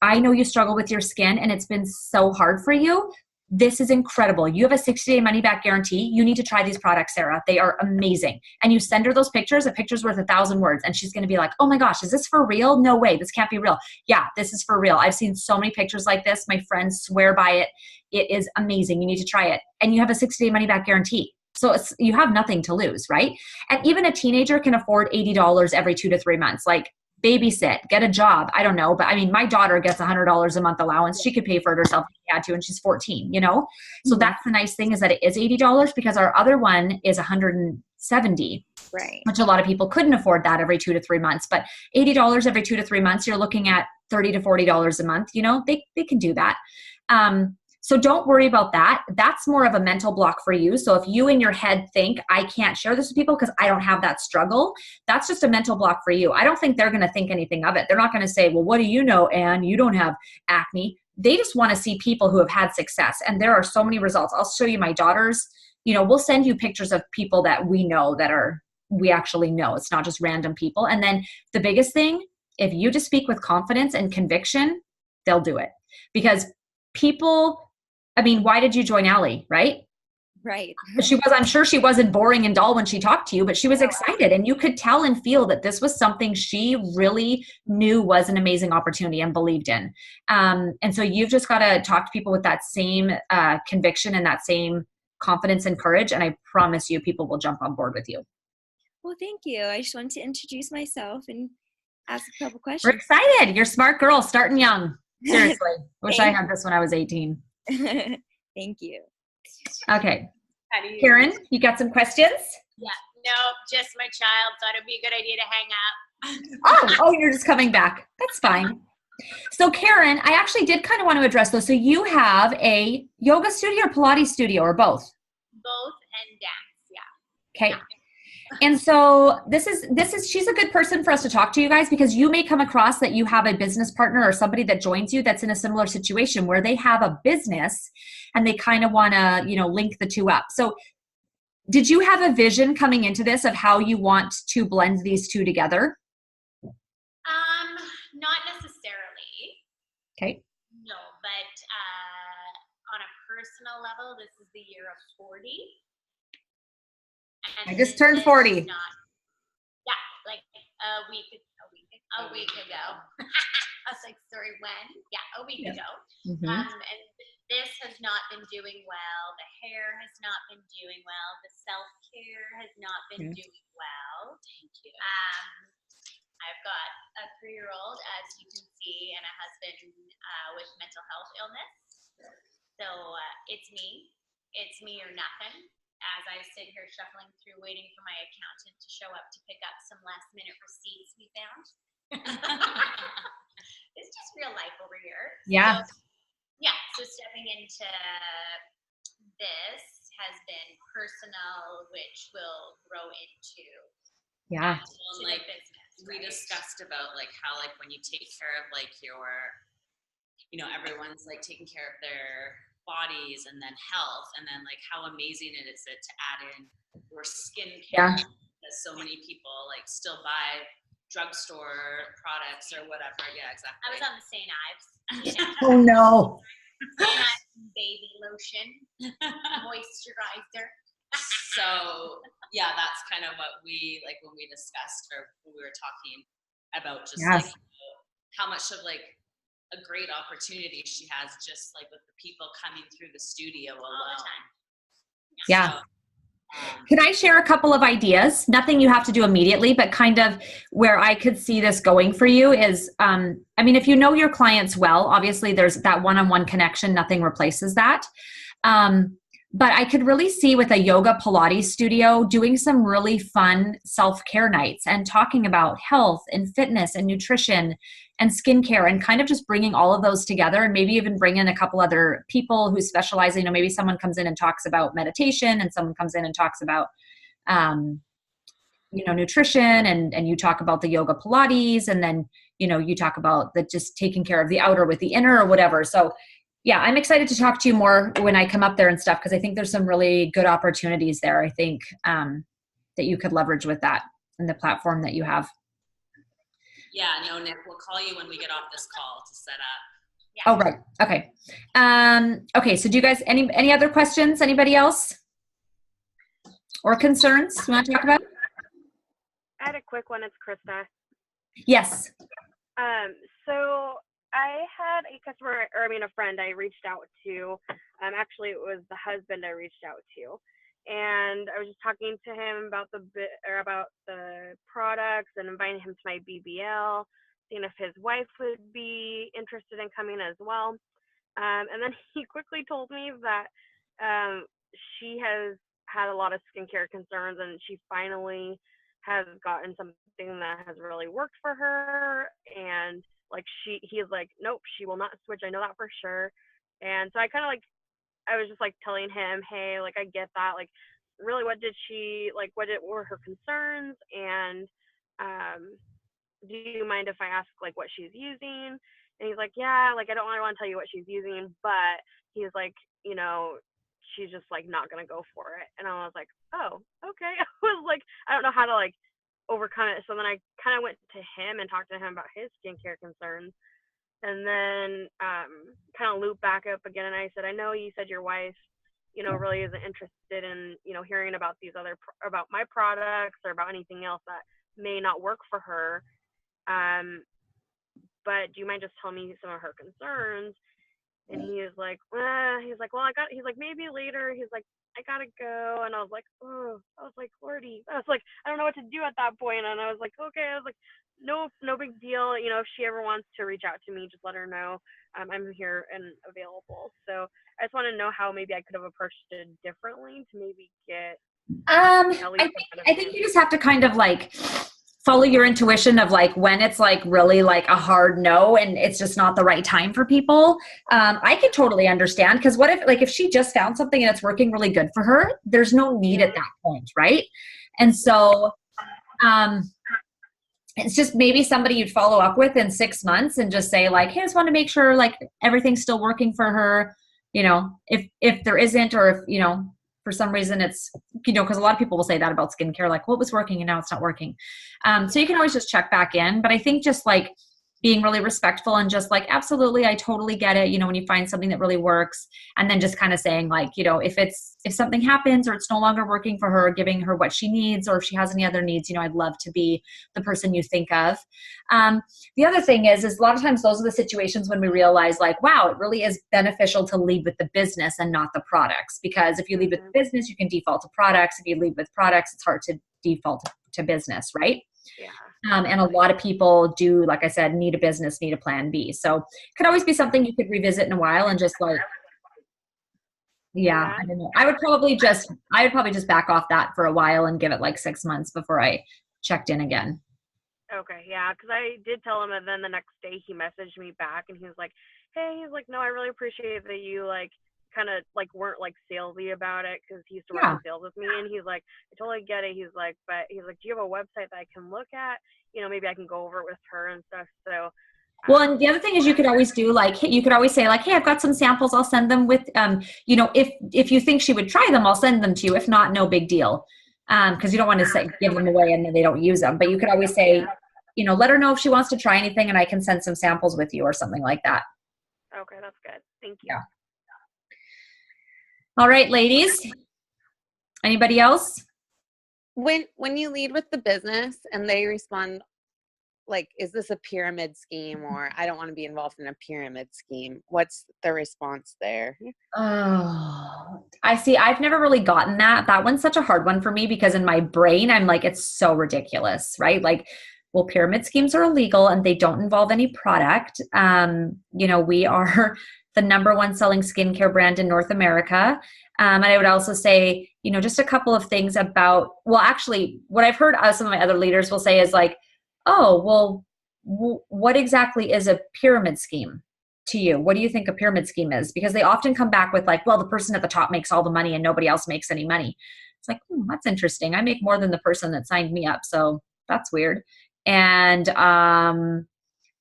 I know you struggle with your skin and it's been so hard for you. This is incredible. You have a 60-day money-back guarantee. You need to try these products, Sarah. They are amazing. And you send her those pictures. A picture's worth 1,000 words. And she's going to be like, oh my gosh, is this for real? No way. This can't be real. Yeah, this is for real. I've seen so many pictures like this. My friends swear by it. It is amazing. You need to try it. And you have a 60-day money-back guarantee. So you have nothing to lose, right? And even a teenager can afford $80 every 2 to 3 months. Like, babysit, get a job. I don't know. But I mean, my daughter gets $100 a month allowance. She could pay for it herself if she had to, and she's 14, you know? So that's the nice thing, is that it is $80 because our other one is $170. Right. Which a lot of people couldn't afford that every 2 to 3 months. But $80 every 2 to 3 months, you're looking at $30 to $40 a month. You know, they can do that. So don't worry about that. That's more of a mental block for you. So if you in your head think, I can't share this with people because I don't have that struggle, that's just a mental block for you. I don't think they're going to think anything of it. They're not going to say, well, what do you know, Anne? You don't have acne. They just want to see people who have had success. And there are so many results. I'll show you my daughters. You know, we'll send you pictures of people that we know we actually know. It's not just random people. And then the biggest thing, if you just speak with confidence and conviction, they'll do it. Because people, I mean, why did you join Allie, right? Right. I'm sure she wasn't boring and dull when she talked to you, but she was excited, and you could tell and feel that this was something she really knew was an amazing opportunity and believed in. And so you've just got to talk to people with that same conviction and that same confidence and courage. And I promise you, people will jump on board with you. Well, thank you. I just wanted to introduce myself and ask a couple We're questions. excited. You're a smart girl, starting young. Seriously. Wish I had this when I was 18. Thank you. Okay. Karen, you got some questions? Yeah, no, just my child thought it'd be a good idea to hang up. Oh, you're just coming back. That's fine. So Karen, I actually did kind of want to address those. So you have a yoga studio or Pilates studio or both? Both and dance, yeah. Okay. And so she's a good person for us to talk to, you guys, because you may come across that you have a business partner or somebody that joins you that's in a similar situation where they have a business and they kind of want to, you know, link the two up. So did you have a vision coming into this of how you want to blend these two together? Not necessarily. Okay. No, but on a personal level, this is the year of 40. And I just turned 40. Yeah, like a week ago. I was like, sorry, when? Yeah, a week ago. Mm-hmm. And this has not been doing well. The hair has not been doing well. The self-care has not been doing well. Thank you. I've got a 3-year-old, as you can see, and a husband with mental health illness. So it's me. It's me or nothing. As I sit here shuffling through waiting for my accountant to show up to pick up some last-minute receipts we found. It's just real life over here. Yeah. So stepping into this has been personal, which will grow into Yeah. to like business. We discussed about like how like when you take care of like your, you know, everyone's like taking care of their bodies and then health, and then like how amazing it is to add in your skincare, because so many people like still buy drugstore products or whatever. Yeah, exactly. I was on the St. Ives. You know, Oh no. baby lotion, moisturizer. So yeah, that's kind of what we like when we discussed or when we were talking about just like how much of like a great opportunity she has just like with the people coming through the studio alone. All the time. Yeah. So, Can I share a couple of ideas? Nothing you have to do immediately, but kind of where I could see this going for you is, I mean, if you know your clients well, obviously there's that one-on-one connection, nothing replaces that. But I could really see with a yoga Pilates studio doing some really fun self-care nights and talking about health and fitness and nutrition and skincare and kind of just bringing all of those together, and maybe even bring in a couple other people who specialize. You know, maybe someone comes in and talks about meditation, and someone comes in and talks about, you know, nutrition, and you talk about the yoga Pilates, and then, you know, you talk about the just taking care of the outer with the inner or whatever. So yeah, I'm excited to talk to you more when I come up there and stuff, because I think there's some really good opportunities there. I think that you could leverage with that and the platform that you have. Yeah, no, Nick, we'll call you when we get off this call to set up. Yeah. Oh, right. Okay. Okay. So do you guys, any other questions? Anybody else? Or concerns you want to talk about? I had a quick one. It's Krista. Yes. So I had a customer, or I mean a friend I reached out to. Actually, it was the husband I reached out to, and I was just talking to him about about the products and inviting him to my BBL, seeing if his wife would be interested in coming as well. And then he quickly told me that she has had a lot of skincare concerns, and she finally has gotten something that has really worked for her. And like he's like, nope, she will not switch. I know that for sure. And so I kind of like, I was just like telling him, hey, like I get that. Like, really, what did she like? What were her concerns? And do you mind if I ask like what she's using? And he's like, yeah, like I don't really want to tell you what she's using, but he's like, you know, she's just like not gonna go for it. And I was like, oh, okay. I was like, I don't know how to like overcome it. So then I kind of went to him and talked to him about his skincare concerns, and then kind of looped back up again. And I said, I know you said your wife, you know, really isn't interested in, you know, hearing about these about my products or about anything else that may not work for her. But do you mind just telling me some of her concerns? And he is like, well, maybe later. He's like, I gotta go. And I was like, Lordy. I was like, I don't know what to do at that point. And I was like, okay. I was like, no big deal. You know, if she ever wants to reach out to me, just let her know. I'm here and available. So I just want to know how maybe I could have approached it differently to maybe get I think you just have to kind of like follow your intuition of like when it's like really like a hard no and it's just not the right time for people. I can totally understand, because what if she just found something and it's working really good for her, there's no need at that point, right? And so it's just maybe somebody you'd follow up with in 6 months and just say like, hey, I just want to make sure like everything's still working for her. You know, if there isn't, or if, you know, for some reason it's, you know, because a lot of people will say that about skincare, like, what was working and now it's not working. So you can always just check back in. But I think just like being really respectful and just like, absolutely, I totally get it. You know, when you find something that really works, and then just kind of saying like, you know, if something happens or it's no longer working for her, giving her what she needs, or if she has any other needs, you know, I'd love to be the person you think of. The other thing is a lot of times those are the situations when we realize like, wow, it really is beneficial to lead with the business and not the products. Because if you lead with the business, you can default to products. If you lead with products, it's hard to default to business, right? Yeah. And a lot of people do, like I said, need a business, need a plan B. So it could always be something you could revisit in a while and just like, I don't know. I would probably just back off that for a while and give it like 6 months before I checked in again. Okay, yeah, because I did tell him, and then the next day he messaged me back, and he was like, hey, he's like, no, I really appreciate that you like kind of like weren't like salesy about it, because he used to work in sales with me, and he's like, I totally get it. He's like, do you have a website that I can look at? You know, maybe I can go over it with her and stuff. So well, and the other thing is you could always do like, you could always say like, hey, I've got some samples. I'll send them with, you know, if you think she would try them, I'll send them to you. If not, no big deal. Because you don't want to give them away and then they don't use them. But you could always say, you know, let her know if she wants to try anything and I can send some samples with you or something like that. Okay, that's good. Thank you. Yeah. All right, ladies. Anybody else? When you lead with the business and they respond like, is this a pyramid scheme, or I don't want to be involved in a pyramid scheme, what's the response there? Oh, I see. I've never really gotten that. That one's such a hard one for me, because in my brain, I'm like, it's so ridiculous, right? Like, well, pyramid schemes are illegal and they don't involve any product. You know, we are the #1 selling skincare brand in North America. And I would also say, you know, just a couple of things about, well, actually, what I've heard some of my other leaders will say is like, oh, well, what exactly is a pyramid scheme to you? What do you think a pyramid scheme is? Because they often come back with like, well, the person at the top makes all the money and nobody else makes any money. It's like, that's interesting. I make more than the person that signed me up. So that's weird. And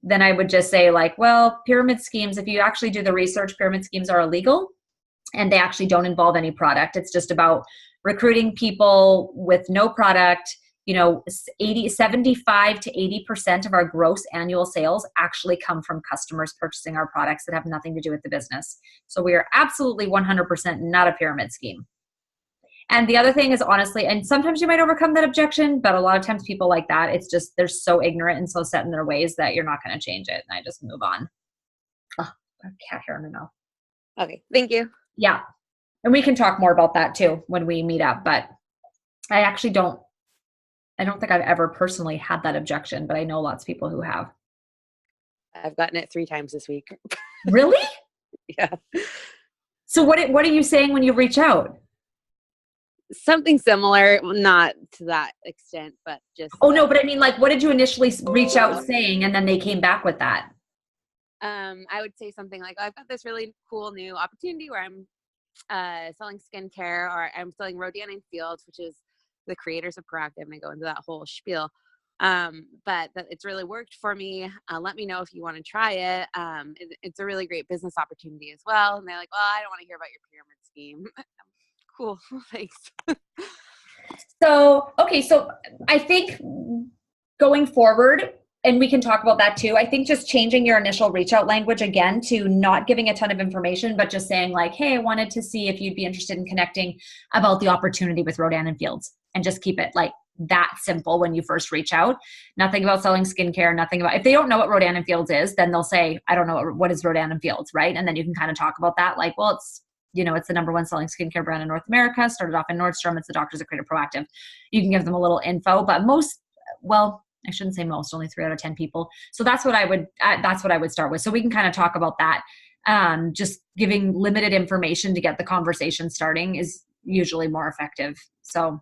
then I would just say like, well, pyramid schemes, if you actually do the research, pyramid schemes are illegal and they actually don't involve any product. It's just about recruiting people with no product, 80, 75 to 80% of our gross annual sales actually come from customers purchasing our products that have nothing to do with the business. So we are absolutely 100% not a pyramid scheme. And the other thing is, honestly, and sometimes you might overcome that objection, but a lot of times people like that, it's just, they're so ignorant and so set in their ways that you're not going to change it. And I just move on. Oh, cat hair in my mouth. Okay, thank you. Yeah. And we can talk more about that too when we meet up, but I actually don't think I've ever personally had that objection, but I know lots of people who have. I've gotten it 3 times this week. Really? Yeah. So what are you saying when you reach out? Something similar, not to that extent, but just. Oh no, but I mean, like, what did you initially reach out saying, and then they came back with that? I would say something like, I've got this really cool new opportunity where I'm selling skincare, or I'm selling Rodan and Fields, which is the creators of Proactiv, and I go into that whole spiel. But it's really worked for me. Let me know if you want to try it. It's a really great business opportunity as well. And they're like, well, I don't want to hear about your pyramid scheme. Cool. Thanks. So I think going forward, and we can talk about that too, I think just changing your initial reach out language again to not giving a ton of information, but just saying like, hey, I wanted to see if you'd be interested in connecting about the opportunity with Rodan and Fields, and just keep it like that simple when you first reach out. Nothing about selling skincare, nothing about, if they don't know what Rodan and Fields is, then they'll say, I don't know, what is Rodan and Fields, right? And then you can kind of talk about that. Like, well, it's the number 1 selling skincare brand in North America, started off in Nordstrom. It's the doctors that created Proactiv. You can give them a little info, but I shouldn't say most, only 3 out of 10 people. So that's what I would start with. So we can kind of talk about that. Just giving limited information to get the conversation starting is usually more effective. So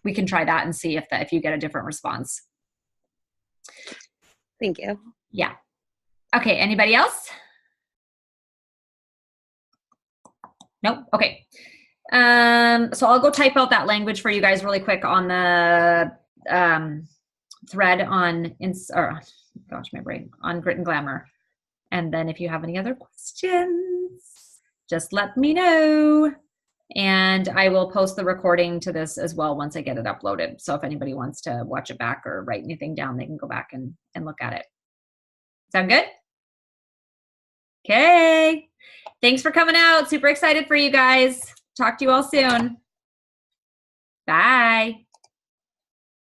we can try that and see if you get a different response. Thank you. Yeah. Okay. Anybody else? Nope. Okay. So I'll go type out that language for you guys really quick on the thread on on Grit and Glamour. And then if you have any other questions, just let me know. And I will post the recording to this as well once I get it uploaded. So if anybody wants to watch it back or write anything down, they can go back and look at it. Sound good? Okay. Thanks for coming out. Super excited for you guys. Talk to you all soon. Bye.